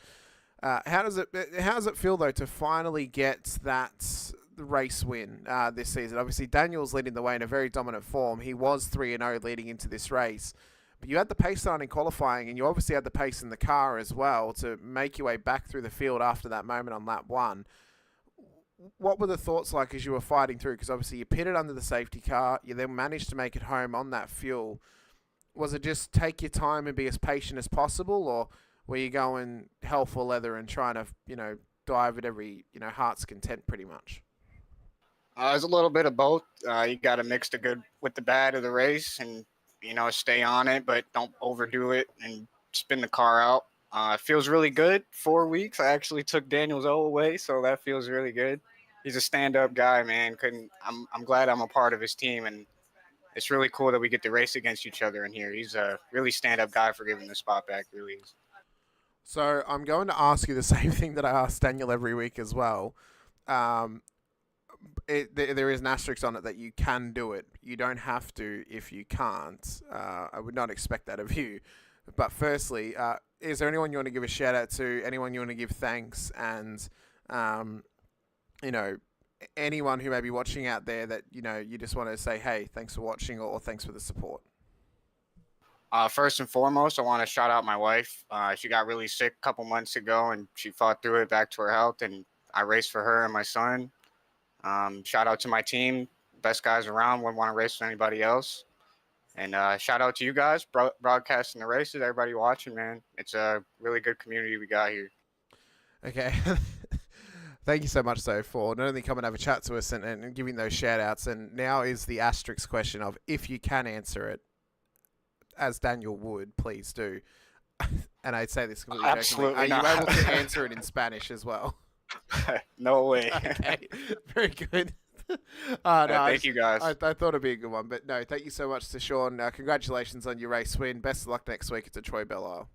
How does it feel, though, to finally get that race win this season? Obviously, Daniel's leading the way in a very dominant form. He was 3-0 leading into this race. But you had the pace on in qualifying, and you obviously had the pace in the car as well to make your way back through the field after that moment on lap 1. What were the thoughts like as you were fighting through? Because obviously you pitted under the safety car. You then managed to make it home on that fuel. Was it just take your time and be as patient as possible? Or were you going hell for leather and trying to, dive at every, heart's content pretty much? It's a little bit of both. You got to mix the good with the bad of the race and, stay on it, but don't overdo it and spin the car out. It feels really good. 4 weeks. I actually took Daniel's O away, so that feels really good. He's a stand-up guy, man. I'm glad I'm a part of his team, and it's really cool that we get to race against each other in here. He's a really stand-up guy for giving the spot back, really is. So I'm going to ask you the same thing that I ask Daniel every week as well. There is an asterisk on it that you can do it. You don't have to if you can't. I would not expect that of you. But firstly, is there anyone you want to give a shout out to? Anyone you want to give thanks? And, anyone who may be watching out there that, you just want to say, hey, thanks for watching or thanks for the support. First and foremost, I want to shout out my wife. She got really sick a couple months ago, and she fought through it back to her health, and I raced for her and my son. Shout out to my team, best guys around, wouldn't want to race with anybody else. And shout out to you guys broadcasting the races, everybody watching, man. It's a really good community we got here. Okay. Thank you so much, though, for not only coming and have a chat to us and giving those shout-outs. And now is the asterisk question of, if you can answer it, as Daniel would, please do. And I'd say this completely Absolutely jokingly. Are not. you able to answer it in Spanish as well? No way. Okay, very good. Thank you, guys. I thought it'd be a good one, but no, thank you so much to Sean. Congratulations on your race win. Best of luck next week at Detroit Belle Isle.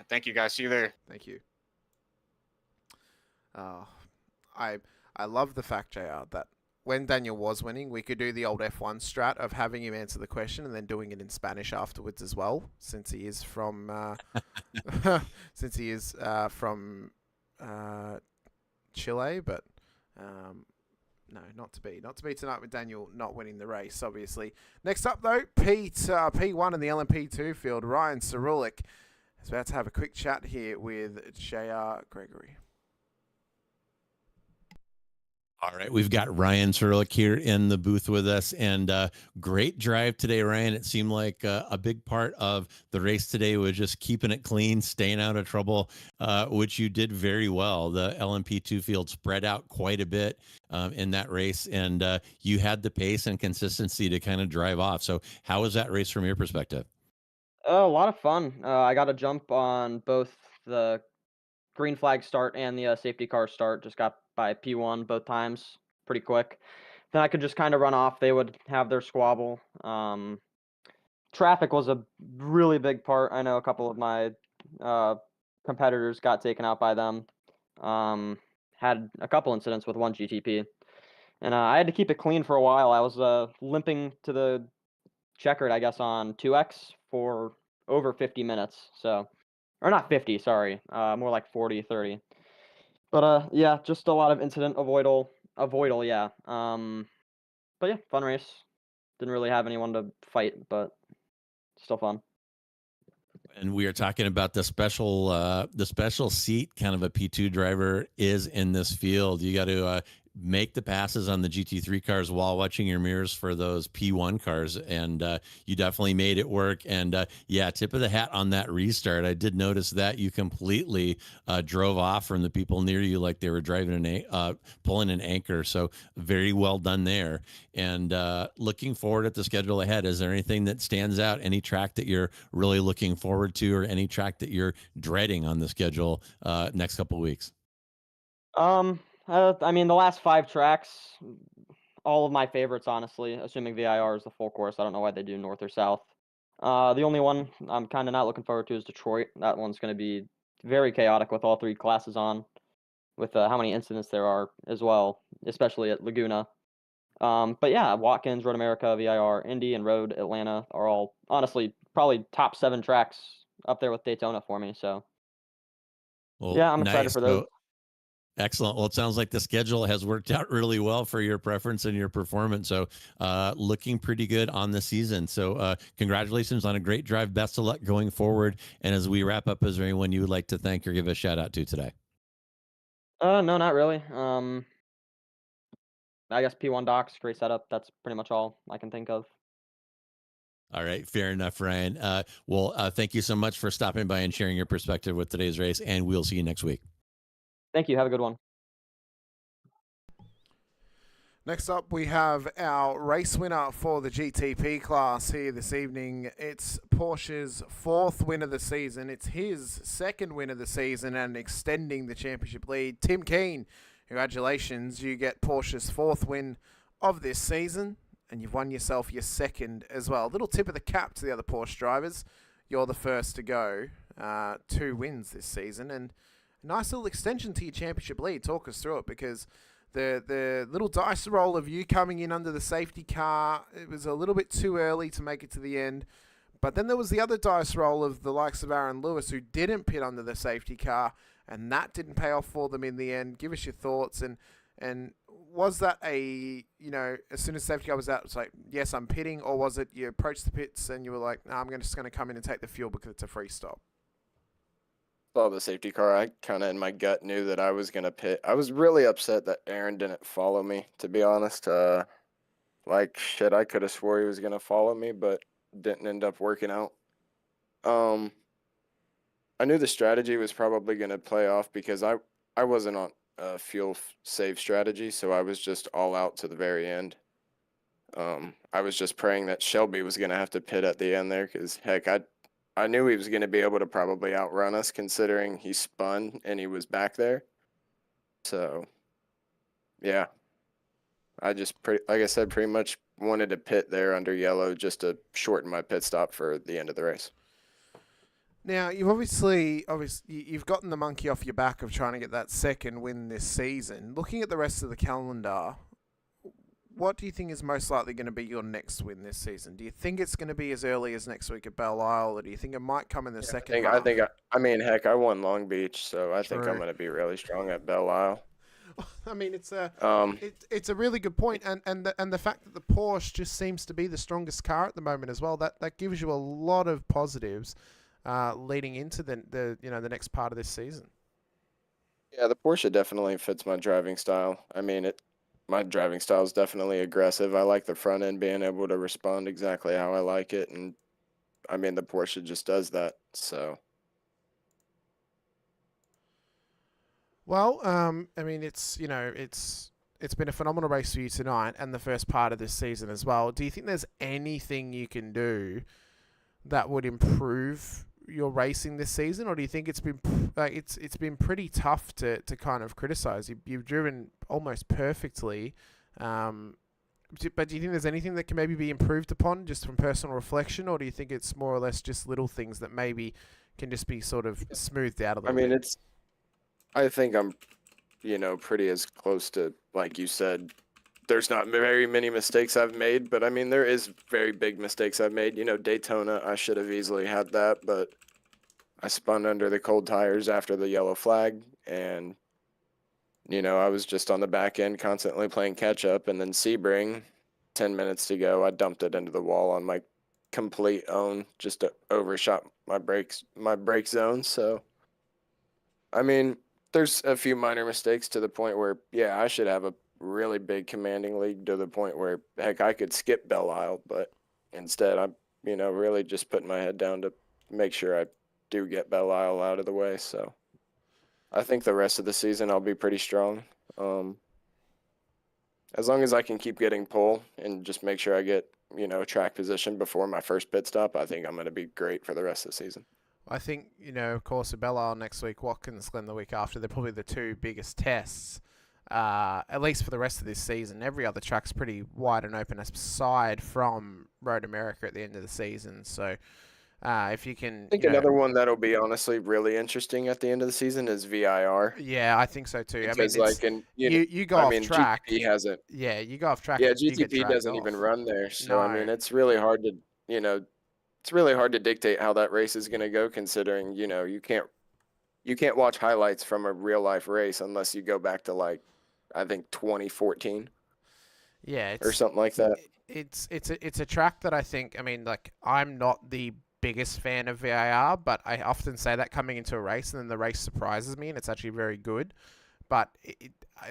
Thank you, guys. See you there. Thank you. I love the fact, JR, that when Daniel was winning, we could do the old F1 strat of having him answer the question and then doing it in Spanish afterwards as well, since he is from Chile. But no, not to be tonight with Daniel not winning the race, obviously. Next up, though, P1 in the LMP2 field. Ryan Cerulik is about to have a quick chat here with JR Gregory. All right, we've got Ryan Cerulik here in the booth with us, and great drive today, Ryan. It seemed like a big part of the race today was just keeping it clean, staying out of trouble, which you did very well. The LMP2 field spread out quite a bit in that race, and you had the pace and consistency to kind of drive off. So how was that race from your perspective? A lot of fun. I got a jump on both the green flag start and the safety car start. Just got by P1 both times pretty quick. Then I could just kind of run off. They would have their squabble. Traffic was a really big part. I know a couple of my competitors got taken out by them. Had a couple incidents with one GTP. And I had to keep it clean for a while. I was limping to the checkered, I guess, on 2X for over 50 minutes. So, or not 50, sorry, more like 40, 30. But yeah, just a lot of incident avoidal, yeah. But yeah, fun race. Didn't really have anyone to fight, but still fun. And we are talking about the special seat kind of a P2 driver is in this field. You got to make the passes on the GT3 cars while watching your mirrors for those P1 cars, and you definitely made it work. And yeah, tip of the hat on that restart. I did notice that you completely drove off from the people near you like they were driving pulling an anchor. So very well done there. And looking forward at the schedule ahead, is there anything that stands out? Any track that you're really looking forward to, or any track that you're dreading on the schedule next couple of weeks? I mean, the last 5 tracks, all of my favorites, honestly, assuming VIR is the full course. I don't know why they do north or south. The only one I'm kind of not looking forward to is Detroit. That one's going to be very chaotic with all 3 classes on, with how many incidents there are as well, especially at Laguna. But yeah, Watkins, Road America, VIR, Indy, and Road Atlanta are all, honestly, probably top 7 tracks up there with Daytona for me. So Well, yeah, I'm excited nice. for those. Excellent. Well, it sounds like the schedule has worked out really well for your preference and your performance. So looking pretty good on the season. So congratulations on a great drive. Best of luck going forward. And as we wrap up, is there anyone you would like to thank or give a shout out to today? No, not really. I guess P1 docs, great setup. That's pretty much all I can think of. All right. Fair enough, Ryan. Well, thank you so much for stopping by and sharing your perspective with today's race. And we'll see you next week. Thank you. Have a good one. Next up, we have our race winner for the GTP class here this evening. It's Porsche's 4th win of the season. It's his 2nd win of the season and extending the championship lead. Tim Keen, congratulations. You get Porsche's 4th win of this season, and you've won yourself your 2nd as well. Little tip of the cap to the other Porsche drivers. You're the first to go. 2 wins this season, and a nice little extension to your championship lead. Talk us through it, because the little dice roll of you coming in under the safety car, it was a little bit too early to make it to the end. But then there was the other dice roll of the likes of Aaron Lewis, who didn't pit under the safety car, and that didn't pay off for them in the end. Give us your thoughts. And was that as soon as safety car was out, it's like, yes, I'm pitting, or was it you approached the pits and you were like, no, I'm just going to come in and take the fuel because it's a free stop? Saw the safety car, I kind of in my gut knew that I was going to pit. I was really upset that Aaron didn't follow me, to be honest. Like, shit, I could have swore he was going to follow me, but didn't end up working out. I knew the strategy was probably going to play off because I wasn't on a fuel save strategy, so I was just all out to the very end. I was just praying that Shelby was going to have to pit at the end there because, heck, I knew he was going to be able to probably outrun us considering he spun and he was back there. So, yeah, I just, like I said, pretty much wanted to pit there under yellow just to shorten my pit stop for the end of the race. Now, you've gotten the monkey off your back of trying to get that second win this season. Looking at the rest of the calendar, what do you think is most likely going to be your next win this season? Do you think it's going to be as early as next week at Belle Isle, or do you think it might come in the second half? I mean, heck, I won Long Beach, so I think I'm True. going to be really strong at Belle Isle. I mean, it's a really good point, and the fact that the Porsche just seems to be the strongest car at the moment as well. That gives you a lot of positives leading into the next part of this season. Yeah, the Porsche definitely fits my driving style. I mean, my driving style is definitely aggressive. I like the front end being able to respond exactly how I like it, and I mean the Porsche just does that. So. Well, I mean, it's been a phenomenal race for you tonight and the first part of this season as well. Do you think there's anything you can do that would improve your racing this season, or do you think it's been pretty tough to kind of criticize? You've driven almost perfectly, but do you think there's anything that can maybe be improved upon just from personal reflection, or do you think it's more or less just little things that maybe can just be sort of smoothed out a little bit? I think I'm, pretty as close to, like you said, there's not very many mistakes I've made, but I mean, there is very big mistakes I've made. Daytona, I should have easily had that, but I spun under the cold tires after the yellow flag, and, I was just on the back end constantly playing catch up, and then Sebring, 10 minutes to go, I dumped it into the wall on my complete own, just to overshot my brake zone, so, I mean, there's a few minor mistakes to the point where, yeah, I should have a really big commanding lead to the point where, heck, I could skip Belle Isle, but instead I'm, really just putting my head down to make sure I do get Belle Isle out of the way. So I think the rest of the season I'll be pretty strong. As long as I can keep getting pole and just make sure I get, track position before my first pit stop, I think I'm going to be great for the rest of the season. I think, of course, at Belle Isle next week, Watkins Glen the week after, they're probably the two biggest tests, at least for the rest of this season. Every other track's pretty wide and open aside from Road America at the end of the season. So if you can... I think another one that'll be honestly really interesting at the end of the season is VIR. Yeah, I think so too. Because you go off track. GTP hasn't... Yeah, you go off track. Yeah, GTP doesn't even run there. So, I mean, it's really hard to, it's really hard to dictate how that race is going to go, considering, you can't watch highlights from a real life race unless you go back to I think 2014. Yeah, or something like that. It's a track that I think, I'm not the biggest fan of VIR, but I often say that coming into a race, and then the race surprises me and it's actually very good. But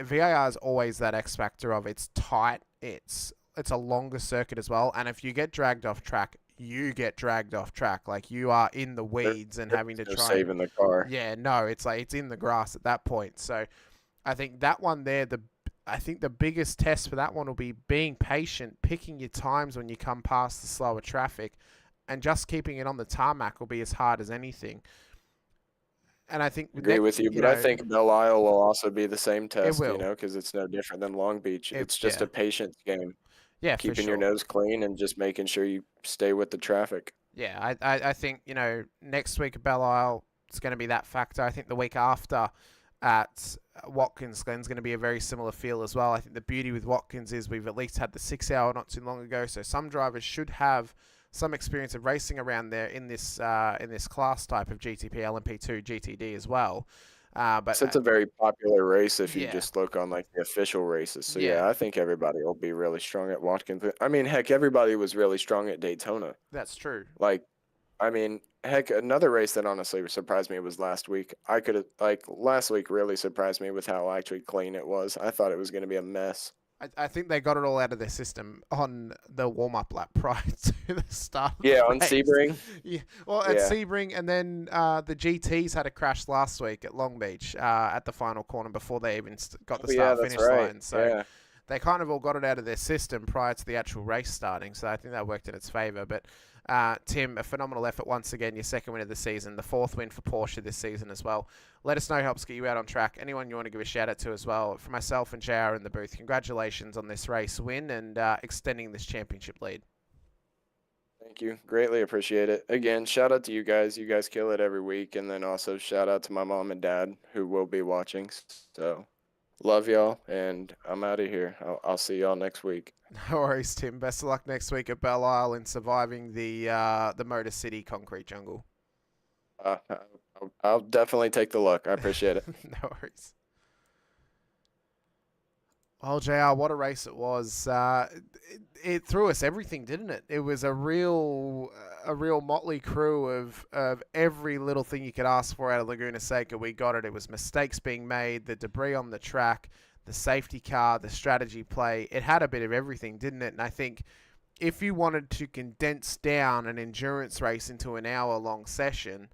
VIR is always that X factor of it's tight, it's a longer circuit as well, and if you get dragged off track, you get dragged off track. Like, you are in the weeds and having to try saving the car. Yeah, no, it's in the grass at that point. So I think that one there, I think the biggest test for that one will be being patient, picking your times when you come past the slower traffic, and just keeping it on the tarmac will be as hard as anything. And I think... Agree with you, but I think Belle Isle will also be the same test, will. Because it's no different than Long Beach. It's just a patience game. Yeah, keeping your nose clean and just making sure you stay with the traffic. Yeah, I think, next week at Belle Isle, it's going to be that factor. I think the week after at Watkins Glen's going to be a very similar feel as well. I think the beauty with Watkins is we've at least had the 6 hour not too long ago, so some drivers should have some experience of racing around there in this class type of GTP, LMP2, GTD as well. But it's a very popular race if you just look on the official races. So yeah, I think everybody will be really strong at Watkins. I mean, heck, everybody was really strong at Daytona. That's true. Heck, another race that honestly surprised me was last week. Last week really surprised me with how actually clean it was. I thought it was going to be a mess. I think they got it all out of their system on the warm-up lap prior to the start of Yeah, the on race. Sebring. Yeah, well, at Yeah. Sebring, and then the GTs had a crash last week at Long Beach at the final corner before they even got the Yeah, that's start-finish right. line. So Yeah. they kind of all got it out of their system prior to the actual race starting. So I think that worked in its favour. But Tim, a phenomenal effort once again. Your second win of the season, the 4th win for Porsche this season as well. Let us know who helps get you out on track. Anyone you want to give a shout out to as well. For myself and JR in the booth, congratulations on this race win and extending this championship lead. Thank you. Greatly appreciate it. Again, shout out to you guys. You guys kill it every week. And then also shout out to my mom and dad who will be watching. So love y'all. And I'm out of here. I'll see y'all next week. No worries, Tim. Best of luck next week at Belle Isle in surviving the Motor City concrete jungle. I'll definitely take the look. I appreciate it. No worries. Well, JR, what a race it was. It threw us everything, didn't it? It was a real motley crew of every little thing you could ask for out of Laguna Seca. We got it. It was mistakes being made, the debris on the track, the safety car, the strategy play. It had a bit of everything, didn't it? And I think if you wanted to condense down an endurance race into an hour-long session,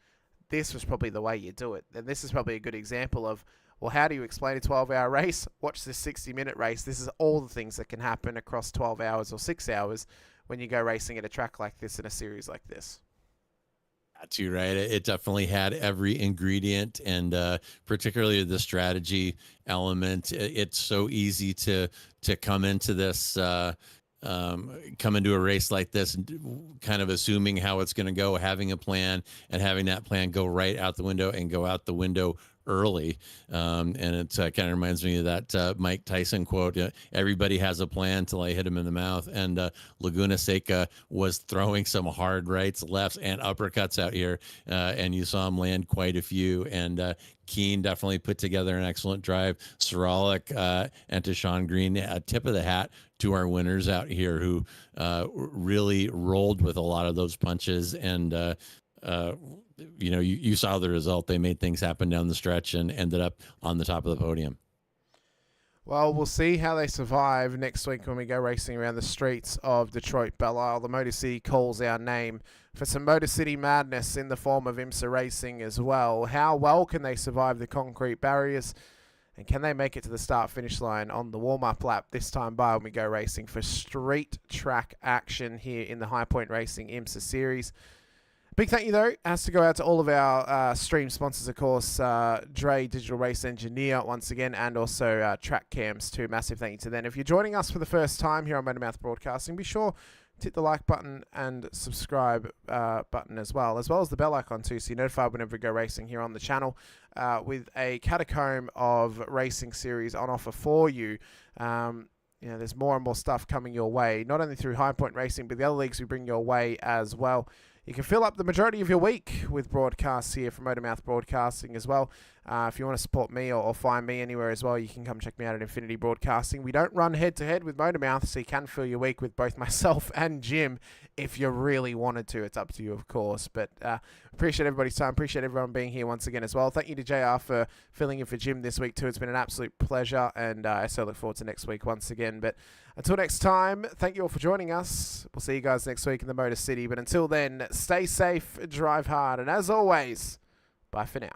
this was probably the way you do it. And this is probably a good example of, well, how do you explain a 12-hour race? Watch this 60-minute race. This is all the things that can happen across 12 hours or 6 hours when you go racing at a track like this in a series like this. That's you, right? It definitely had every ingredient, and particularly the strategy element. It's so easy to come into this, come into a race like this, kind of assuming how it's going to go, having a plan, and having that plan go right out the window and go out the window early. And it kind of reminds me of that Mike Tyson quote, everybody has a plan till I hit him in the mouth. And Laguna Seca was throwing some hard rights, lefts, and uppercuts out here. And you saw him land quite a few. And Keen definitely put together an excellent drive. Soralik and to Sean Green, a tip of the hat to our winners out here who really rolled with a lot of those punches. And you saw the result. They made things happen down the stretch and ended up on the top of the podium. Well, we'll see how they survive next week when we go racing around the streets of Detroit Belle Isle. The Motor City calls our name for some Motor City madness in the form of IMSA racing as well. How well can they survive the concrete barriers? And can they make it to the start-finish line on the warm-up lap this time by when we go racing for street track action here in the High Point Racing IMSA Series? Big thank you, though, has to go out to all of our stream sponsors, of course, Dre, Digital Race Engineer, once again, and also Track Cams, too. Massive thank you to them. If you're joining us for the first time here on MotorMouth Broadcasting, be sure to hit the like button and subscribe button as well as the bell icon, too, so you're notified whenever we go racing here on the channel with a catacomb of racing series on offer for you. There's more and more stuff coming your way, not only through High Point Racing, but the other leagues we bring your way as well. You can fill up the majority of your week with broadcasts here from MotorMouth Broadcasting as well. If you want to support me or find me anywhere as well, you can come check me out at Infinity Broadcasting. We don't run head-to-head with MotorMouth, so you can fill your week with both myself and Jim if you really wanted to. It's up to you, of course. But appreciate everybody's time. Appreciate everyone being here once again as well. Thank you to JR for filling in for Jim this week too. It's been an absolute pleasure, and I so look forward to next week once again. But until next time, thank you all for joining us. We'll see you guys next week in the Motor City. But until then, stay safe, drive hard, and as always, bye for now.